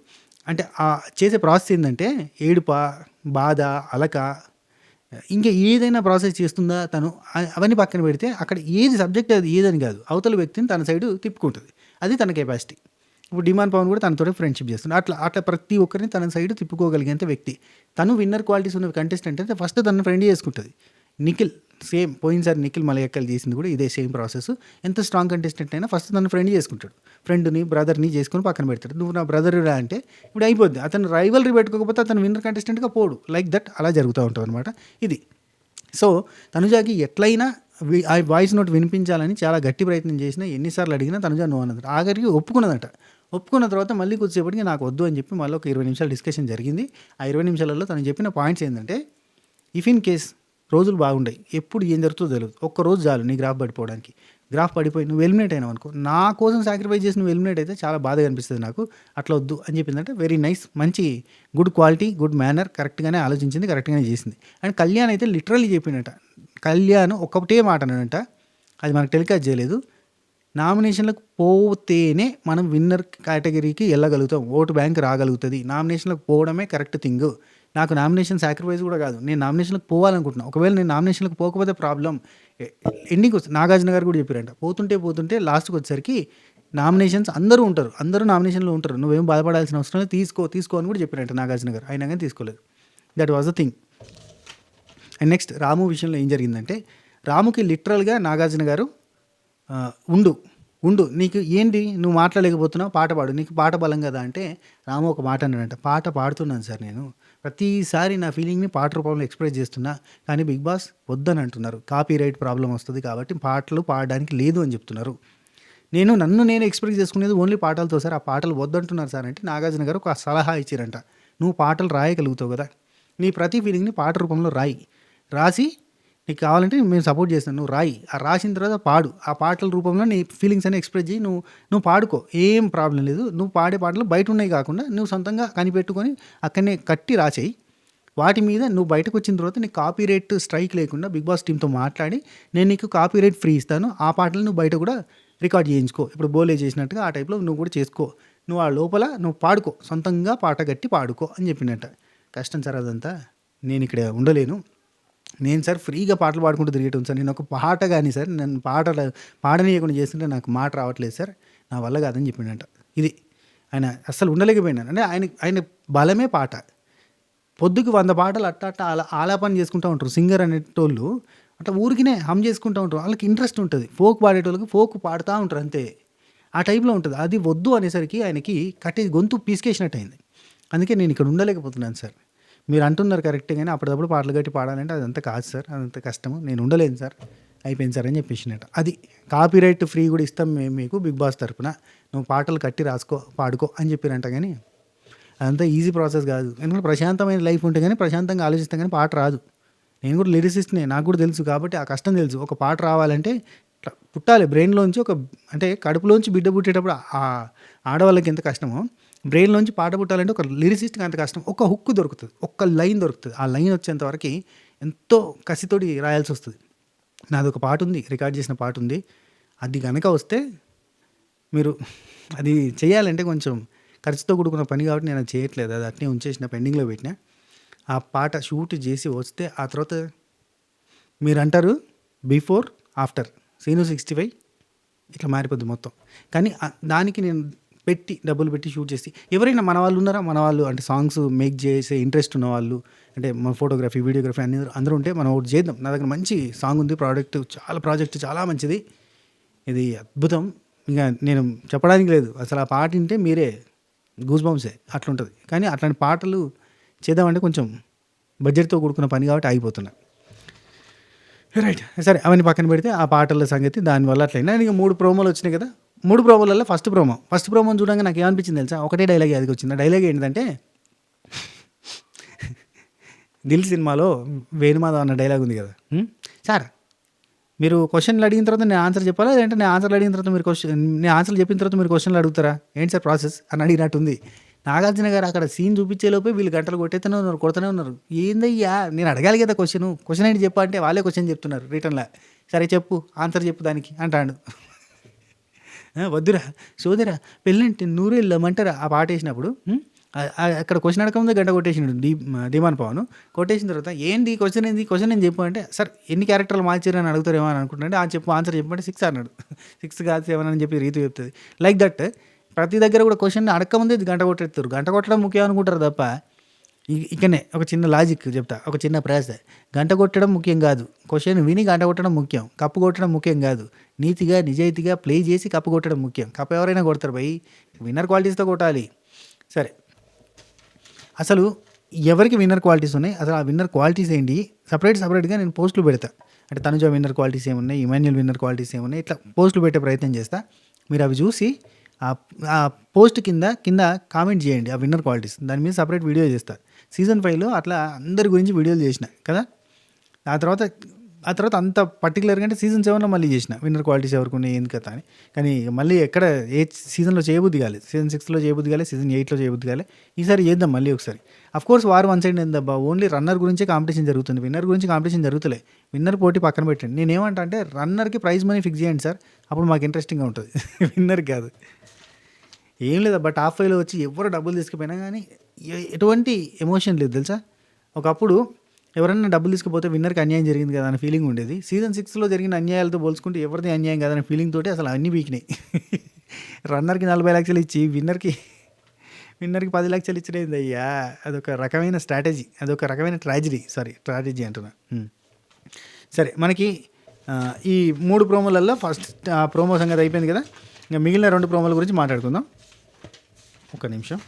అంటే చేసే ప్రాసెస్ ఏందంటే ఏడుపా, బాధ, అలక ఇంకా ఏదైనా ప్రాసెస్ చేస్తుందా తను అవన్నీ పక్కన పెడితే అక్కడ ఏది సబ్జెక్ట్ అది ఏదని కాదు. అవతల వ్యక్తిని తన సైడు తిప్పుకుంటది. అది తన కెపాసిటీ. ఇప్పుడు డిమాండ్ పవన్ కూడా తనతోటి ఫ్రెండ్‌షిప్ చేస్తున్నాడు. అట్లా ప్రతి ఒక్కరిని తన సైడ్ తిప్పుకోగలిగేంత వ్యక్తి. తను విన్నర్ క్వాలిటీస్ ఉన్న కంటెస్టెంట్ అయితే ఫస్ట్ తనని ఫ్రెండ్ చేసుకుంటది. నిఖిల్ సేమ్ పోయినసారి నిఖిల్ మలయక్కలు చేసింది కూడా ఇదే సేమ్ ప్రాసెస్. ఎంత స్ట్రాంగ్ కంటెస్టెంట్ అయినా ఫస్ట్ తనని ఫ్రెండ్ చేసుకుంటాడు. ఫ్రెండ్‌ని, బ్రదర్‌ని చేసుకొని పక్కన పెడతాడు. నువ్వు నా బ్రదర్‌రా అంటే ఇప్పుడు అయిపోద్ది. అతను రైవల్రీ పెట్టుకోకపోతే అతను విన్నర్ కంటెస్టెంట్‌గా పోడు. లైక్ దట్ అలా జరుగుతూ ఉంటదనమాట ఇది. సో, తనుజాకి ఎట్లయినా ఆ వాయిస్ నోట్ వినిపించాలని చాలా గట్టి ప్రయత్నం చేసినా, ఎన్నిసార్లు అడిగినా తనుజ నో అన్నదట. ఆఖరికి ఒప్పుకున్నదట. ఒప్పుకున్న తర్వాత మళ్ళీ కొద్దిసేపటికి నాకు వద్దు అని చెప్పి మళ్ళీ ఒక 20 నిమిషాలు డిస్కషన్ జరిగింది. ఆ 20 నిమిషాలలో తను చెప్పిన పాయింట్స్ ఏందంటే, ఇఫ్ ఇన్ కేస్ రోజులు బాగుండయి. ఎప్పుడు ఏం జరుగుతుందో తెలవదు. ఒక్కరోజు చాలు నీ గ్రాఫ్ పడిపోవడానికి. గ్రాఫ్ పడిపోయి నువ్వు ఎలిమినేట్ అయినావనుకో, నా కోసం సాక్రిఫైస్ చేసి నువ్వు ఎలిమినేట్ అయితే చాలా బాధగా అనిపిస్తది నాకు. అట్లా వద్దు అని చెప్పిందంటే వెరీ నైస్. మంచి గుడ్ క్వాలిటీ, గుడ్ మేనర్, కరెక్ట్‌గానే ఆలోచించింది, కరెక్ట్‌గానే చేసింది. అండ్ కళ్యాణ్ అయితే లిటరల్లీ చెప్పిండట. కళ్యాణ్ ఒకటే మాట అన్నాడంట. అది మనకు టెలికాస్ట్ చేయలేదు. నామినేషన్‌లకు పోతేనే మనం విన్నర్ కేటగిరీకి ఎళ్ళగలుగుతాం. Vote bank రాగలుగుతది. నామినేషన్‌లకు పోవడమే కరెక్ట్ థింగు. నాకు నామినేషన్ సాక్రిఫైస్ కూడా కాదు. నేను నామినేషన్‌లకు పోవాలనుకుంటున్నా. ఒకవేళ నేను నామినేషన్‌లకు పోకపోతే ప్రాబ్లమ్ ఎండింగ్‌కి వస్తది. నాగార్జున గారు కూడా చెప్పారంట. పోతుంటే లాస్ట్‌కి వచ్చేసరికి నామినేషన్స్ అందరూ ఉంటారు. అందరూ నామినేషన్‌లో ఉంటారు. నువ్వేం బాధపడాల్సిన అవసరం లేదు. తీసుకో అని కూడా చెప్పారంట నాగార్జున గారు. అయినా గాని తీసుకోలేదు. That was the thing. And next Ramu విషయంలో ఏం జరిగిందంటే, రాముకి లిటరల్‌గా నాగార్జున గారు ఉండు నీకు ఏంటి నువ్వు మాట్లాడలేకపోతున్నావు పాట పాడు. నీకు పాట బలం కదా అంటే రాము ఒక మాట అన్నాడంట. పాట పాడుతున్నాను సార్ నేను. ప్రతిసారి నా ఫీలింగ్‌ని పాట రూపంలో ఎక్స్‌ప్రెస్ చేస్తున్నా. కానీ బిగ్ బాస్ వద్దని అంటున్నారు. కాపీరైట్ ప్రాబ్లమ్ వస్తది కాబట్టి పాటలు పాడడానికి లేదు అని చెప్తున్నారు. నన్ను నేను ఎక్స్‌ప్రెస్ చేసుకునేది ఓన్లీ పాటలతో సార్. ఆ పాటలు వద్దంటున్నారు సార్ అంటే నాగార్జున గారు ఒక సలహా ఇచ్చిరంట. నువ్వు పాటలు రాయగలుగుతావు కదా! నీ ప్రతి ఫీలింగ్‌ని పాట రూపంలో రాయి. రాసి నీకు కావాలంటే మేము సపోర్ట్ చేస్తాను. నువ్వు రాయి. ఆ రాసిన తర్వాత పాడు. ఆ పాటల రూపంలో నీ ఫీలింగ్స్ అన్ని ఎక్స్‌ప్రెస్ చెయ్యి. నువ్వు పాడుకో. ఏం ప్రాబ్లమ్ లేదు. నువ్వు పాడే పాటలు బయట ఉన్నయి కాకుండా నువ్వు సొంతంగా కనిపెట్టుకొని అక్కడనే కట్టి రాసేయి. వాటి మీద నువ్వు బయటకొచ్చిన తర్వాత నీకు కాపీరైట్ స్ట్రైక్ లేకుండా బిగ్ బాస్ టీమ్‌తో మాట్లాడి నేను నీకు కాపీరైట్ ఫ్రీ ఇస్తాను. ఆ పాటలు నువ్వు బయట కూడా రికార్డ్ చేయించుకో. ఇప్పుడు బోలే చేసినట్టుగా ఆ టైప్‌లో నువ్వు కూడా చేసుకో. నువ్వు ఆ లోపల నువ్వు పాడుకో. సొంతంగా పాట గట్టి పాడుకో అని చెప్పిండంట. కష్టం సార్ అదంతా. నేనిక్కడ ఉండలేను. నేను సార్ ఫ్రీగా పాటలు పాడుకుంటూ తిరిగేటోన్ని సార్. నేను ఒక పాట గాని సార్ నన్ను పాడనీయకుండా చేస్తుంటే నాకు మాట రావట్లేదు సార్. నా వల్ల కాదని చెప్పిండంట. ఇది. ఆయన అస్సలు ఉండలేకపోయినాను. అంటే ఆయన బలమే పాట. పొద్దుకి 100 పాటలు అట్ట ఆలాపన చేసుకుంటూ ఉంటారు. సింగర్ అనేటోళ్ళు అట్లా ఊరికినే హమ్ చేసుకుంటూ ఉంటారు. వాళ్ళకి ఇంట్రెస్ట్ ఉంటుంది. ఫోక్ పాడేటోళ్ళకి ఫోక్ పాడుతూ ఉంటారు అంతే. ఆ టైప్‌లో ఉంటుంది. అది వద్దు అనేసరికి ఆయనకి గొంతు పీసికేసినట్టు అయింది. అందుకే నేను ఇక్కడ ఉండలేకపోతున్నాను సార్. మీరు అంటున్నారు కరెక్టే గానీ అప్పటికప్పుడు పాటలు గట్టి పాడాలంటే అదంతా కాదు సార్. అదంతా కష్టము. నేను ఉండలేను సార్. అయిపోయింది సార్ అని చెప్పేసిండట. అది కాపీరైట్ ఫ్రీ కూడా ఇస్తాం మేము మీకు బిగ్ బాస్ తరపున. నువ్వు పాటలు కట్టి రాసుకో, పాడుకో అని చెప్పిరంట. కానీ అదంతా ఈజీ ప్రాసెస్ కాదు. ఎందుకంటే ప్రశాంతమైన లైఫ్ ఉంటే కానీ ప్రశాంతంగా ఆలోచిస్తే కానీ పాట రాదు. నేను కూడా లిరిసిస్ట్‌నే. నాకు కూడా తెలుసు కాబట్టి ఆ కష్టం తెలుసు. ఒక పాట రావాలంటే ఇట్లా పుట్టాలి బ్రెయిన్‌లోంచి అంటే కడుపులోంచి బిడ్డ పుట్టేటప్పుడు ఆడవాళ్ళకి ఎంత కష్టమో, బ్రెయిన్‌లోంచి పాట పుట్టాలంటే ఒక లిరిసిస్ట్‌కి అంత కష్టం. ఒక హుక్ దొరుకుతది. ఒక్క లైన్ దొరుకుతది. ఆ లైన్ వచ్చేంత వరకి ఎంతో కసితోటి రాయాల్సొస్తది. నాదొక పాటుంది. రికార్డ్ చేసిన పాటుంది. అది గనక వస్తే మీరు అది చేయాలంటే కొంచెం ఖర్చుతో కూడుకున్న పని కాబట్టి నేను అది చేయట్లేదు. అది అట్నే ఉంచేసిన పెండింగ్‌లో పెట్టినా. ఆ పాట షూట్ చేసి వస్తే ఆ తర్వాత మీరంటారు బిఫోర్, ఆఫ్టర్ 'శ్రీను 65' ఇట్లా మారిపోద్ది మొత్తం. కానీ దానికి నేను డబ్బులు పెట్టి షూట్ చేసి ఎవరైనా మన వాళ్ళు ఉన్నారా? మన వాళ్ళు అంటే సాంగ్స్ మేక్ చేసే ఇంట్రెస్ట్ ఉన్నవాళ్ళు అంటే మన ఫోటోగ్రఫీ, వీడియోగ్రఫీ అందరూ ఉంటే మనం ఒకటి చేద్దాం. నా దగ్గర మంచి సాంగ్ ఉంది. ప్రాజెక్ట్ చాలా మంచిది. ఇది అద్భుతం. ఇంక నేను చెప్పడానికి లేదు. అసలు ఆ పాట వింటే మీరే గూస్ బంప్సే అట్లుంటది. కానీ అట్లాంటి పాటలు చేద్దామంటే కొంచెం బడ్జెట్‌తో కూడుకున్న పని కాబట్టి ఆగిపోతున్నా. రైట్. సరే అవన్నీ పక్కన పెడితే ఆ పాటల సంగతి దానివల్ల అట్లయింది. అండ్ ఇక 3 ప్రోమోలు వచ్చినాయి కదా! 3 ప్రోమోలలో ఫస్ట్ ప్రోమోని చూడంగా నాకేమనిపించింది తెలుసా? ఒకటే డైలాగ్ యాదికొచ్చింది. ఆ డైలాగ్ ఏంటిదంటే 'దిల్' సినిమాలో వేణుమాధవ్ అన్న డైలాగ్ ఉంది కదా! సార్ మీరు క్వెషన్‌లు అడిగిన తర్వాత నేను ఆన్సర్ చెప్పాలా? లేదంటే నేను ఆన్సర్‌లు అడిగిన తర్వాత నేను ఆన్సర్‌లు చెప్పిన తర్వాత మీరు క్వెషన్‌లు అడుగుతారా? ఏంటి సార్ ప్రాసెస్ అని అడిగినట్టుంది. నాగార్జున గారు అక్కడ సీన్ చూపించే లోపే వీళ్ళు గంటలు కొడుతూనే ఉన్నారు. ఏందయ్యా నేను అడగాలి కదా క్వెషన్ ఏంటి చెప్పు అంటే వాళ్ళే క్వెషన్ చెప్తున్నారు రిటర్న్‌లా. సరే చెప్పు ఆన్సర్ చెప్పు దానికి అంటాండు. వద్దురా సోదరా పెళ్ళంటే నూరేళ్ళమంటారా ఆ పాట వేసినప్పుడు అక్కడ క్వశ్చన్ అడగకముందే గంట కొట్టేసిండు ధీమాన్ పవన్. కొట్టేసిన తర్వాత ఏంది క్వశ్చన్ నేను చెప్పు అంటే సార్ ఎన్ని క్యారెక్టర్లు మార్చారు అని అడుగుతారేమో అని అనుకుంటుంటే చెప్పు ఆన్సర్ చెప్పమంటే 6 అన్నాడు. 6 కాదు 7 అని చెప్పి రీతి చెప్తుంది. లైక్ దట్ ప్రతి దగ్గర కూడా క్వశ్చన్ అడగకముందే గంట కొట్టేస్తారు. గంట కొట్టడం ముఖ్యం అనుకుంటారు తప్ప ఇకనే ఒక చిన్న లాజిక్ చెప్తా, ఒక చిన్న ప్రాస. గంట కొట్టడం ముఖ్యం కాదు, క్వశ్చన్ విని గంట కొట్టడం ముఖ్యం, కప్పు కొట్టడం ముఖ్యం కాదు. నీతిగా నిజాయితీగా ప్లే చేసి కప్పు కొట్టడం ముఖ్యం. కప్పు ఎవరైనా కొడతారు భయ్, విన్నర్ క్వాలిటీస్తో కొట్టాలి. సరే అసలు ఎవరికి విన్నర్ క్వాలిటీస్ ఉన్నాయి, అసలు ఆ విన్నర్ క్వాలిటీస్ ఏంటి సపరేట్గా నేను పోస్టులు పెడతా. అంటే తనుజ విన్నర్ క్వాలిటీస్ ఏమున్నాయి, ఇమాన్యుల్ విన్నర్ క్వాలిటీస్ ఏమున్నాయి, ఇట్లా పోస్టులు పెట్టే ప్రయత్నం చేస్తా. మీరు అవి చూసి ఆ పోస్ట్ కింద కామెంట్ చేయండి ఆ విన్నర్ క్వాలిటీస్. దాని మీద సపరేట్ వీడియో చేస్తా. సీజన్ 5లో అట్లా అందరి గురించి వీడియోలు చేసిన కదా. ఆ తర్వాత అంత పర్టికులర్గా అంటే సీజన్ 7లో మళ్ళీ చేసిన విన్నర్ క్వాలిటీస్ ఎవరికి ఉన్నాయి ఏంది కదా అని. కానీ మళ్ళీ ఎక్కడ ఏ సీజన్లో చేయబుద్ది కాలేదు, సీజన్ 6లో చేయబుద్ది కాలేదు, సీజన్ 8లో చేయబుద్ది కాలేదు. ఈసారి చేద్దాం మళ్ళీ ఒకసారి. అఫ్కోర్స్ వారు వన్ సైడ్ ఏందబ్బా, ఓన్లీ రన్నర్ గురించే కాంపిటీషన్ జరుగుతుంది, విన్నర్ గురించి కాంపిటీషన్ జరుగుతలే. విన్నర్ పోటీ పక్కన పెట్టండి. నేనేమంటా అంటే రన్నర్కి ప్రైజ్ మనీ ఫిక్స్ చేయండి సార్, అప్పుడు మాకు ఇంట్రెస్టింగ్గా ఉంటుంది. విన్నర్ కాదు ఏం లేదబ్బా. టాప్ 5లో వచ్చి ఎవరు డబ్బులు తీసుకుపోయినా కానీ ఎటువంటి ఎమోషన్ లేదు తెలుసా. ఒకప్పుడు ఎవరైనా డబ్బులు తీసుకుపోతే విన్నర్కి అన్యాయం జరిగింది కదా అనే ఫీలింగ్ ఉండేది. సీజన్ 6లో జరిగిన అన్యాయాలతో పోల్చుకుంటే ఎవరిది అన్యాయం కాదనే ఫీలింగ్ తోటి అసలు అన్నీ వీకినాయి. రన్నర్కి 40 లక్షలు ఇచ్చి విన్నర్కి 10 లక్షలు ఇచ్చినది అయ్యా. అదొక రకమైన స్ట్రాటజీ, అదొక రకమైన స్ట్రాటజీ అంటున్నా. సరే మనకి ఈ 3 ప్రోమోలలో ఫస్ట్ ప్రోమో సంగతి అయిపోయింది కదా. ఇంకా మిగిలిన 2 ప్రోమోల గురించి మాట్లాడుకుందాం. ఒక నిమిషం.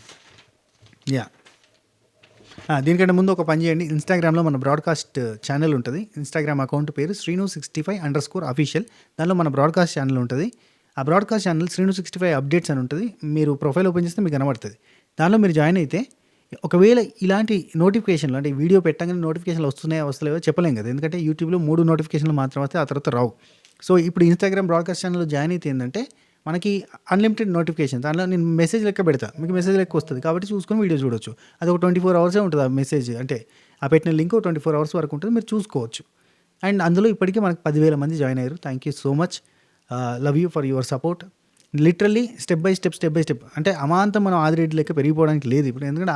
దీనికంటే ముందు ఒక పని చేయండి. ఇన్స్టాగ్రామ్లో మన బ్రాడ్కాస్ట్ ఛానల్ ఉంటుంది. ఇన్స్టాగ్రామ్ అకౌంట్ పేరు శ్రీను65_official. దానిలో మన బ్రాడ్కాస్ట్ ఛానల్ ఉంటుంది. ఆ బ్రాడ్కాస్ట్ ఛానల్ శ్రీను65 అప్డేట్స్ అని ఉంటుంది. మీరు ప్రొఫైల్ ఓపెన్ చేస్తే మీకు కనబడుతుంది. దానిలో మీరు జాయిన్ అయితే ఒకవేళ ఇలాంటి నోటిఫికేషన్లు అంటే వీడియో పెట్టగానే నోటిఫికేషన్లు వస్తలేవో చెప్పలేం కదా. ఎందుకంటే యూట్యూబ్లో 3 నోటిఫికేషన్లు మాత్రం వస్తే ఆ తర్వాత రావు. సో ఇప్పుడు ఇన్స్టాగ్రామ్ బ్రాడ్కాస్ట్ ఛానల్లో జాయిన్ అయితే ఏంటంటే మనకి అన్లిమిటెడ్ నోటిఫికేషన్. దానిలో నేను మెసేజ్ లెక్క పెడతా, మీకు మెసేజ్ లెక్క వస్తుంది కాబట్టి చూసుకొని వీడియో చూడొచ్చు. అది ఒక 24 అవర్సే ఉంటుంది ఆ మెసేజ్. అంటే ఆ పెట్టిన లింక్ 24 అవర్స్ వరకు ఉంటుంది, మీరు చూసుకోవచ్చు. అండ్ అందులో ఇప్పటికీ మనకు 10,000 మంది జాయిన్ అయ్యారు. Thank you so much. Love you for your support. Literally step by step అంటే అమాంతం మనం ఆదిరెడ్డి లెక్క పెరిగిపోవడానికి లేదు ఇప్పుడు. ఎందుకంటే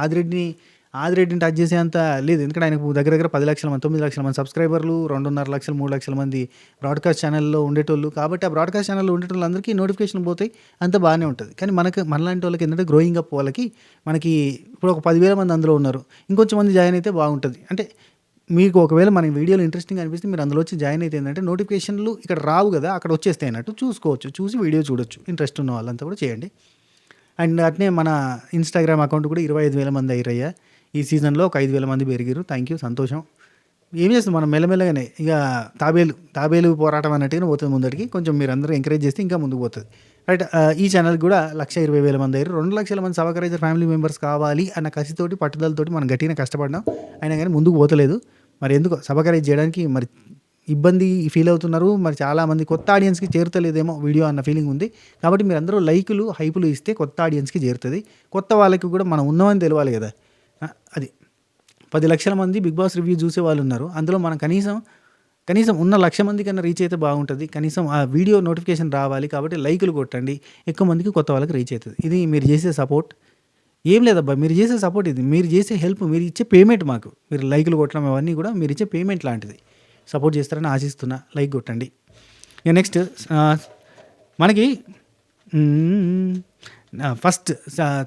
ఆదిరెడ్డిని టచ్ చేసేంత లేదు. ఎందుకంటే ఆయనకు దగ్గర 10 లక్షల మంది 9 లక్షల మంది సబ్స్క్రైబర్లు, 2.5 లక్షలు 3 లక్షల మంది బ్రాడ్కాస్ట్ ఛానల్లో ఉండేటోళ్ళు. కాబట్టి ఆ బ్రాడ్కాస్ట్ ఛానల్లో ఉండేటోళ్ళందరికీ నోటిఫికేషన్ పోతాయి, అంత బాగానే ఉంటుంది. కానీ మనలాంటి వాళ్ళకి ఏంటంటే గ్రోయింగ్ అప్ వాళ్ళకి మనకి ఇప్పుడు ఒక 10,000 మంది అందులో ఉన్నారు, ఇంకొంచెం మంది జాయిన్ అయితే బాగుంటుంది. అంటే మీకు ఒకవేళ మన వీడియోలు ఇంట్రెస్టింగ్ అనిపిస్తే మీరు అందులో వచ్చి జాయిన్ అయితే ఏంటంటే నోటిఫికేషన్లు ఇక్కడ రావు కదా, అక్కడ వచ్చేస్తాయి అన్నట్టు చూసుకోవచ్చు. చూసి వీడియో చూడొచ్చు. ఇంట్రెస్ట్ ఉన్న వాళ్ళంతా కూడా చేయండి. అండ్ అట్నే మన ఇన్స్టాగ్రామ్ అకౌంట్ కూడా 25,000 మంది అయ్యారయ్యా. ఈ సీజన్లో ఒక 5,000 మంది పెరిగారు. థ్యాంక్ యూ, సంతోషం. ఏం చేస్తుంది మనం మెల్లమెల్లగానే ఇక తాబేలు పోరాటం అన్నట్టుగా పోతుంది ముందరికి. కొంచెం మీరు అందరూ ఎంకరేజ్ చేస్తే ఇంకా ముందుకు పోతుంది. రైట్. ఈ ఛానల్ కూడా 120,000 మంది అయ్యారు. 2 లక్షల మంది సబ్స్క్రైబర్ ఫ్యామిలీ మెంబర్స్ కావాలి అన్న కసితోటి పట్టుదలతోటి మనం గట్టిగా కష్టపడినాం, అయినా కానీ ముందుకు పోతలేదు. మరి ఎందుకో సబ్స్క్రైబ్ చేయడానికి మరి ఇబ్బంది ఫీల్ అవుతున్నారు. మరి చాలామంది కొత్త ఆడియన్స్‌కి చేరుతలేదేమో వీడియో అన్న ఫీలింగ్ ఉంది. కాబట్టి మీరందరూ లైకులు, హైపులు ఇస్తే కొత్త ఆడియన్స్‌కి చేరుతది. కొత్త వాళ్ళకి కూడా మనం ఉన్నామని తెలవాలి గదా! అది. 10,00,000 మంది 'బిగ్ బాస్' రివ్యూ చూసే వాళ్ళున్నారు. అందులో మనం కనీసం ఉన్న 1,00,000 మంది కన్నా రీచ్ అయితే బాగుంటది. కనీసం ఆ వీడియో నోటిఫికేషన్ రావాలి. కాబట్టి లైకులు కొట్టండి. ఎక్కువ మందికి కొత్త వాళ్ళకి రీచ్ అయితది. ఇది మీరు చేసే సపోర్ట్. ఏం లేదబ్బా! మీరు చేసే సపోర్ట్ ఇది. మీరు చేసే హెల్ప్, మీరు ఇచ్చే పేమెంట్ మాకు. మీరు లైకులు కొట్టడం అవన్నీ కూడా మీరిచ్చే పేమెంట్ లాంటిది. సపోర్ట్ చేస్తారని ఆశిస్తున్నా. లైక్ కొట్టండి. ఇక నెక్స్ట్ మనకి ఫస్ట్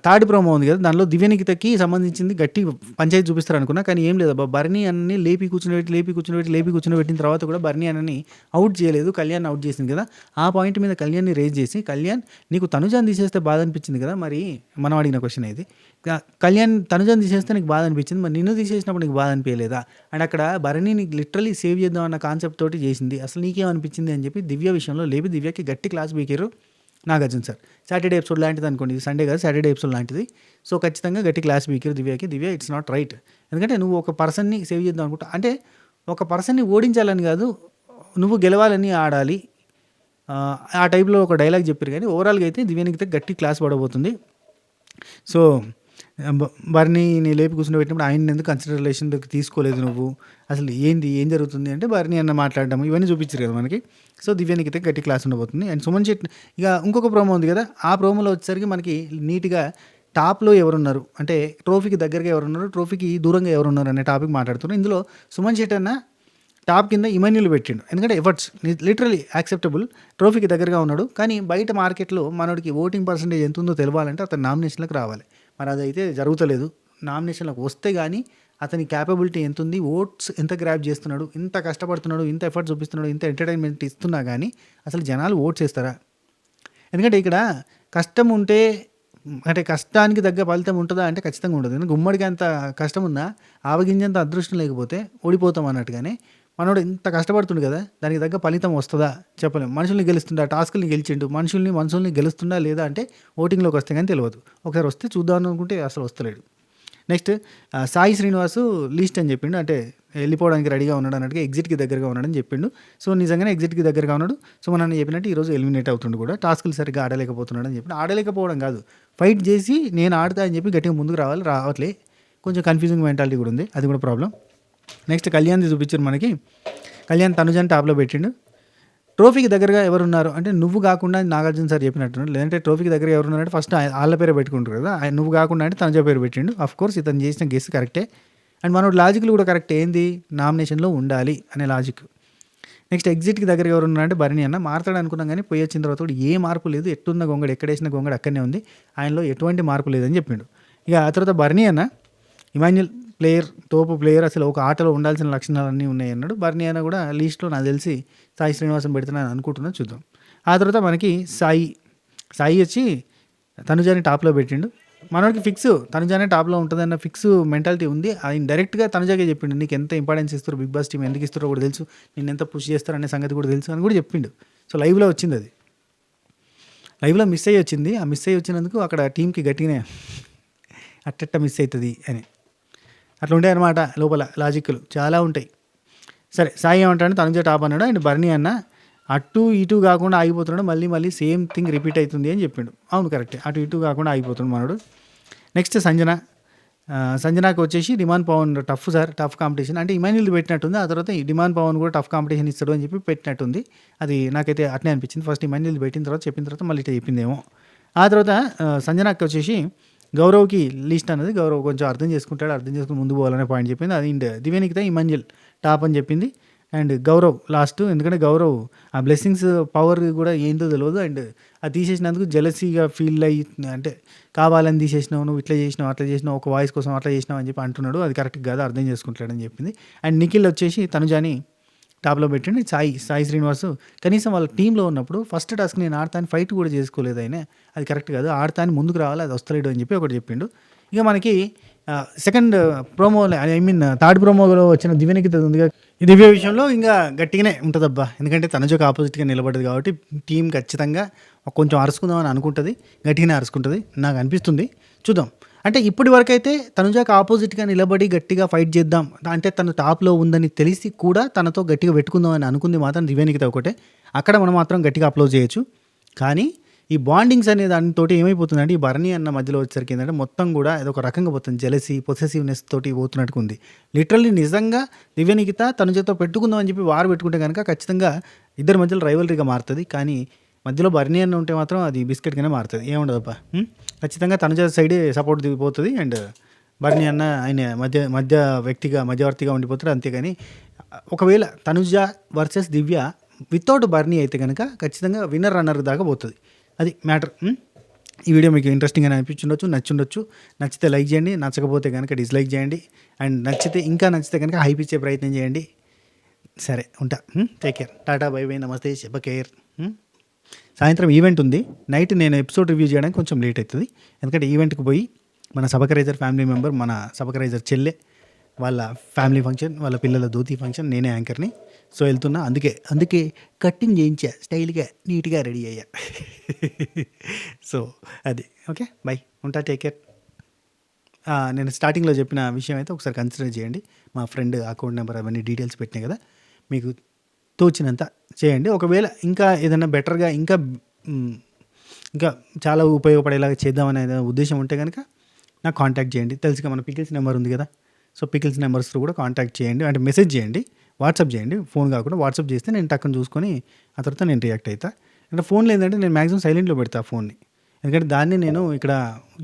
థర్డ్ ప్రోమో ఉంది కదా, దానిలో దివ్యనికితకి సంబంధించింది గట్టి పంచాయతీ చూపిస్తారు అనుకున్నా. కానీ ఏం లేదబ్బా, బర్నీ అన్నని లేపి కూర్చోబెట్టిన తర్వాత కూడా బర్నీ అన్నని అవుట్ చేయలేదు. కళ్యాణ్ అవుట్ చేసింది కదా, ఆ పాయింట్ మీద కళ్యాణ్ని రేజ్ చేసి, కళ్యాణ్ నీకు తనుజాని తీసేస్తే బాధ అనిపించింది కదా, మరి మనం అడిగిన క్వశ్చన్ ఇది. కళ్యాణ్ తనుజాని తీసేస్తే నీకు బాధ అనిపించింది, మరి నిన్ను తీసేసినప్పుడు నీకు బాధ అనిపించలేదా? అండ్ అక్కడ బర్నీ నీకు లిటరలీ సేవ్ చేద్దాం అన్న కాన్సెప్ట్ తోటి చేసింది. అసలు నీకేమనిపించింది అని చెప్పి దివ్య విషయంలో లేపి దివ్యకి గట్టి క్లాస్ బీకారు నాగార్జున సార్. సాటర్డే ఎపిసోడ్ లాంటిది అనుకోండి, ఇది సండే కాదు, సాటర్డే ఎపిసోడ్ లాంటిది. సో ఖచ్చితంగా గట్టి క్లాస్ బీకారు దివ్యకి. Divya it's not right. ఎందుకంటే నువ్వు ఒక పర్సన్ని సేవ్ చేద్దాం అనుకుంటా, అంటే ఒక పర్సన్ని ఓడించాలని కాదు, నువ్వు గెలవాలని ఆడాలి. ఆ టైప్లో ఒక డైలాగ్ చెప్పారు. కానీ ఓవరాల్గా అయితే దివ్యానికి గట్టి క్లాస్ పడబోతుంది. సో బర్నీని లేపి కూర్చోబెట్టినప్పుడు ఆయన ఎందుకు కన్సిడరేషన్లోకి తీసుకోలేదు నువ్వు, అసలు ఏం జరుగుతుంది అంటే బర్నీ అన్న మాట్లాడడం ఇవన్నీ చూపించారు కదా మనకి. సో దివ్యానికి అయితే గట్టి క్లాస్ ఉండబోతుంది. అండ్ సుమన్ శెట్టి ఇక ఇంకొక ప్రోమో ఉంది కదా, ఆ ప్రోమోలో వచ్చేసరికి మనకి నీట్గా టాప్లో ఎవరున్నారు అంటే ట్రోఫీకి దగ్గరగా ఎవరున్నారు, ట్రోఫీకి దూరంగా ఎవరున్నారు అనే టాపిక్ మాట్లాడుతున్నారు. ఇందులో సుమన్ శెట్టి అన్న టాప్ కింద ఇమాన్యుల్ పెట్టిండు. ఎందుకంటే ఎఫర్ట్స్ లిటరలీ యాక్సెప్టబుల్. ట్రోఫీకి దగ్గరగా ఉన్నాడు. కానీ బయట మార్కెట్లో మనోడికి ఓటింగ్ పర్సంటేజ్ ఎంత ఉందో తెలవాలంటే అతను నామినేషన్లకు రావాలి. మరి అదైతే జరుగుతలేదు. నామినేషన్లకు వస్తే కానీ అతని క్యాపబిలిటీ ఎంత ఉంది, ఓట్స్ ఎంత గ్రాప్ చేస్తున్నాడు, ఇంత కష్టపడుతున్నాడు, ఇంత ఎఫర్ట్ చూపిస్తున్నాడు, ఇంత ఎంటర్టైన్మెంట్ ఇస్తున్నా కానీ అసలు జనాలు ఓట్స్ వేస్తారా? ఎందుకంటే ఇక్కడ కష్టం ఉంటే అంటే కష్టానికి తగ్గ ఫలితం ఉంటుందా అంటే ఖచ్చితంగా ఉండదు. ఎందుకంటే గుమ్మడికి అంత కష్టం ఉన్నా ఆవగింజంత అదృష్టం లేకపోతే ఓడిపోతాం అన్నట్టుగానే మనోడు ఇంత కష్టపడుతుండు కదా, దానికి తగ్గ ఫలితం వస్తుందా చెప్పలేం. మనుషుల్ని గెలుస్తుండా, టాస్కుల్ని గెలిచిండు, మనుషుల్ని గెలుస్తుండా లేదా అంటే ఓటింగ్లోకి వస్తే కానీ తెలియదు. ఒకసారి వస్తే చూద్దాం అనుకుంటే అసలు వస్తలేడు. నెక్స్ట్ సాయి శ్రీనివాసు లీస్ట్ అని చెప్పిండు, అంటే వెళ్ళిపోవడానికి రెడీగా ఉన్నాడు అన్నట్టుగా, ఎగ్జిట్కి దగ్గరగా ఉన్నాడని చెప్పిండు. సో నిజంగానే ఎగ్జిట్కి దగ్గరగా ఉన్నాడు. సో మనం చెప్పినట్టు ఈరోజు ఎలిమినేట్ అవుతుండు కూడా, టాస్కులు సరిగ్గా ఆడలేకపోతున్నాడు అని చెప్పి. ఆడలేకపోవడం కాదు, ఫైట్ చేసి నేను ఆడతా అని చెప్పి గట్టిగా ముందుకు రావట్లే. కొంచెం కన్ఫ్యూజింగ్ మెంటాలిటీ కూడా ఉంది, అది కూడా ప్రాబ్లం. నెక్స్ట్ కళ్యాణ్ది చూపించారు మనకి. కళ్యాణ్ తనుజాని టాప్లో పెట్టిండు. ట్రోఫీకి దగ్గరగా ఎవరున్నారు అంటే నువ్వు కాకుండా నాగార్జున సార్ చెప్పినట్టున్నాడు. లేదంటే ట్రోఫీకి దగ్గర ఎవరున్నారంటే ఫస్ట్ వాళ్ళ పేరే పెట్టుకుంటారు కదా, నువ్వు కాకుండా అంటే తనుజ పేరు పెట్టిండు. అఫ్కోర్స్ ఇతను చేసిన గెస్ కరెక్టే. అండ్ మనోడు లాజిక్లు కూడా కరెక్ట్. ఏంది, నామినేషన్లో ఉండాలి అనే లాజిక్. నెక్స్ట్ ఎగ్జిట్కి దగ్గర ఎవరు ఉన్నారంటే బర్నీ అన్న. మారతాడు అనుకున్నాం కానీ పోయి వచ్చిన తర్వాత కూడా ఏ మార్పు లేదు, ఎట్టున్న గొంగడు ఎక్కడేసిన గొంగడు అక్కడనే ఉంది, ఆయనలో ఎటువంటి మార్పు లేదని చెప్పిండు. ఇక ఆ తర్వాత బర్నీ అన్న ఇమాన్యుల్ ప్లేయర్, తోపు ప్లేయర్, అసలు ఒక ఆటలో ఉండాల్సిన లక్షణాలన్నీ ఉన్నాయి అన్నాడు. బర్నీ అన్న కూడా లీస్ట్లో నాకు తెలిసి సాయి శ్రీనివాసం పెడుతున్నాను అనుకుంటున్నా, చూద్దాం. ఆ తర్వాత మనకి సాయి వచ్చి తనుజాని టాప్లో పెట్టిండు. మనోడికి ఫిక్స్ తనుజానే టాప్లో ఉంటుందన్న ఫిక్స్ మెంటాలిటీ ఉంది. ఆయన డైరెక్ట్గా తనుజాకే చెప్పిండు, నీకు ఎంత ఇంపార్టెన్స్ ఇస్తారు, బిగ్ బాస్ టీం ఎందుకు ఇస్తారో కూడా తెలుసు, నేను ఎంత పుష్ చేస్తారు అనే సంగతి కూడా తెలుసు అని కూడా చెప్పిండు. సో లైవ్లో వచ్చింది, అది లైవ్లో మిస్ అయ్యి వచ్చింది. ఆ మిస్ అయ్యి వచ్చినందుకు అక్కడ టీంకి గట్టిగానే అట్టట్ట మిస్ అవుతుంది అని అట్లా ఉంటాయి అన్నమాట. లోపల లాజిక్లు చాలా ఉంటాయి. సరే, సాయి ఏమంటాడు, తనుజ టాప్ అన్నాడు. అండ్ బర్నీ అన్న అటు ఇటు కాకుండా ఆగిపోతున్నాడు, మళ్ళీ సేమ్ థింగ్ రిపీట్ అవుతుంది అని చెప్పిండు. అవును కరెక్టే, అటు ఇటు కాకుండా ఆగిపోతున్నాడు మనోడు. నెక్స్ట్ సంజనాకి వచ్చేసి డిమాండ్ పవన్ టఫ్ కాంపిటీషన్, అంటే ఇమాన్యుల్ పెట్టినట్టుంది. ఆ తర్వాత డిమాండ్ పవన్ కూడా టఫ్ కాంపిటీషన్ ఇస్తాడు అని చెప్పి పెట్టినట్టుంది. అది నాకైతే అట్నే అనిపించింది. ఫస్ట్ ఇమాన్యుల్ పెట్టిన తర్వాత చెప్పిన తర్వాత మళ్ళీ ఇట్లా చెప్పిందేమో. ఆ తర్వాత సంజనాకి వచ్చేసి గౌరవ్కి లీస్ట్ అన్నది, గౌరవ్ కొంచెం అర్థం చేసుకుని ముందు పోవాలనే పాయింట్ చెప్పింది. అది దివ్యానికితే ఇమాన్యుల్ టాప్ అని చెప్పింది. అండ్ గౌరవ్ లాస్ట్, ఎందుకంటే గౌరవ్ ఆ బ్లెస్సింగ్స్ పవర్ కూడా ఏందో తెలియదు. అండ్ అది తీసేసినందుకు జెలసీగా ఫీల్ అయ్యి, అంటే కావాలని తీసేసినావు, నువ్వు ఇట్లా చేసినావు అట్లా చేసినావు, ఒక వాయిస్ కోసం అట్లా చేసినావు అని చెప్పి అంటున్నాడు. అది కరెక్ట్ కాదు, అర్థం చేసుకుంటాడని చెప్పింది. అండ్ నిఖిల్ వచ్చేసి తనుజాని టాప్లో పెట్టండి. సాయి శ్రీనివాసు కనీసం వాళ్ళ టీంలో ఉన్నప్పుడు ఫస్ట్ టాస్క్ నేను ఆడతాను ఫైట్ కూడా చేసుకోలేదు ఆయన, అది కరెక్ట్ కాదు, ఆడతాను ముందుకు రావాలి, అది వస్తలేడు అని చెప్పి ఒకటి చెప్పిండు. ఇక మనకి సెకండ్ ప్రోమో, థర్డ్ ప్రోమోలో వచ్చిన దివ్యనికిత ఉందిగా, ఈ దివ్య విషయంలో ఇంకా గట్టిగానే ఉంటుందబ్బా. ఎందుకంటే తనుజకు ఆపోజిట్గా నిలబడ్డది కాబట్టి టీం ఖచ్చితంగా కొంచెం అరుచుకుందామని అనుకుంటుంది, గట్టిగానే అరుచుకుంటుంది నాకు అనిపిస్తుంది. చూద్దాం. అంటే ఇప్పటి వరకైతే తనుజాకి ఆపోజిట్‌గా నిలబడి గట్టిగా ఫైట్ చేద్దాం. అంటే తను టాప్‌లో ఉందని తెలిసి కూడా తనతో గట్టిగా పెట్టుకుందాం అని అనుకుంది మాత్రం దివ్య నిఖిత ఒకటే. అక్కడ మనం మాత్రం గట్టిగా అప్లోడ్ చేయొచ్చు. కానీ ఈ బాండింగ్స్ అనే దానితోటి ఏమైపోతుందంటే ఈ భరణి అన్న మధ్యలో వచ్చేసరికి ఏంటంటే మొత్తం కూడా అదొక రకంగా పోతుంది. జెలసీ, పొసెసివ్‌నెస్ తోటి పోతున్నట్టుగా ఉంది. లిటరల్లీ నిజంగా దివ్య నిఖిత తనుజతో పెట్టుకుందాం అని చెప్పి వార్ పెట్టుకుంటే గనుక ఖచ్చితంగా ఇద్దరి మధ్యలో రైవల్రీగా మారుతది. కానీ మధ్యలో భరణి అన్న ఉంటే మాత్రం అది బిస్కెట్‌గానే మారుతది. ఏముండదబ్బా! ఖచ్చితంగా తనుజ సైడే సపోర్ట్ దిగిపోతది. అండ్ భరణి అన్న ఆయన మధ్యవర్తిగా ఉండిపోతాడు. అంతేగాని ఒకవేళ తనుజ వర్సెస్ దివ్య వితౌట్ భరణి అయితే గనక ఖచ్చితంగా విన్నర్ రన్నర్ దాకా పోతది. అది మ్యాటర్. ఈ వీడియో మీకు ఇంట్రెస్టింగ్‌గా అనిపించుండొచ్చు, నచ్చుండొచ్చు. నచ్చితే లైక్ చేయండి. నచ్చకపోతే గనక డిస్లైక్ చేయండి. అండ్ ఇంకా నచ్చితే గనక హైప్ ఇచ్చే ప్రయత్నం చేయండి. సరే ఉంటా. Take care. Tata, by by, నమస్తే, శుభ కేర్. సాయంత్రం ఈవెంట్ ఉంది. నైట్ నేను ఎపిసోడ్ రివ్యూ చేయడానికి కొంచెం లేట్ అవుతుంది. ఎందుకంటే ఈవెంట్కి పోయి మన సబకరైజర్ ఫ్యామిలీ మెంబర్, మన సబకరైజర్ చెల్లె వాళ్ళ ఫ్యామిలీ ఫంక్షన్, వాళ్ళ పిల్లల ధోతి ఫంక్షన్, నేనే యాంకర్ని. సో వెళ్తున్నా. అందుకే కట్టింగ్ చేయించా, స్టైల్గా నీట్గా రెడీ అయ్యా. సో అది ఓకే. బై, ఉంటా. Take care. నేను స్టార్టింగ్లో చెప్పిన విషయం అయితే ఒకసారి కన్సిడర్ చేయండి. మా ఫ్రెండ్ అకౌంట్ నెంబర్ అవన్నీ డీటెయిల్స్ పెట్టినాయి కదా, మీకు తోచినంత చేయండి. ఒకవేళ ఇంకా ఏదైనా బెటర్గా ఇంకా చాలా ఉపయోగపడేలాగా చేద్దామనే ఉద్దేశం ఉంటే కనుక నాకు కాంటాక్ట్ చేయండి. తెలుసుగా మన పికిల్స్ నెంబర్ ఉంది కదా, సో పికిల్స్ నెంబర్స్తో కూడా కాంటాక్ట్ చేయండి. అంటే మెసేజ్ చేయండి, వాట్సాప్ చేయండి. ఫోన్ కాకుండా వాట్సాప్ చేస్తే నేను టక్కన చూసుకొని ఆ తర్వాత నేను రియాక్ట్ అవుతా. అంటే ఫోన్లో ఏంటంటే నేను మ్యాక్సిమం సైలెంట్లో పెడతా ఫోన్ని. ఎందుకంటే దాన్ని నేను ఇక్కడ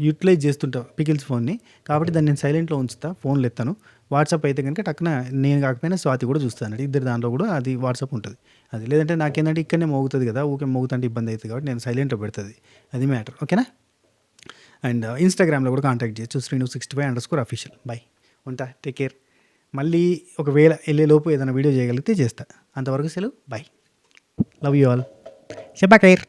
యూటిలైజ్ చేస్తుంటా పికిల్స్ ఫోన్ని. కాబట్టి దాన్ని నేను సైలెంట్లో ఉంచుతా, ఫోన్లు ఎత్తాను. వాట్సాప్ అయితే కనుక టక్కున నేను కాకపోయినా స్వాతి కూడా చూస్తాను. ఇద్దరు దాంట్లో కూడా అది వాట్సాప్ ఉంటుంది. అది లేదంటే నాకేంటంటే ఇక్కడనే మోగుతుంది కదా, ఊకే మోగుతుంటే ఇబ్బంది అవుతుంది. కాబట్టి నేను సైలెంట్లో పెడుతుంది. అది మ్యాటర్. ఓకేనా. అండ్ ఇన్స్టాగ్రామ్లో కూడా కాంటాక్ట్ చేయొచ్చు, Sreenu65_official. బై, ఉంటా. Take care. మళ్ళీ ఒకవేళ వెళ్ళేలోపు ఏదైనా వీడియో చేయగలిగితే చేస్తా. అంతవరకు సెలవు. బై. Love you all. శుభ ఖైర్.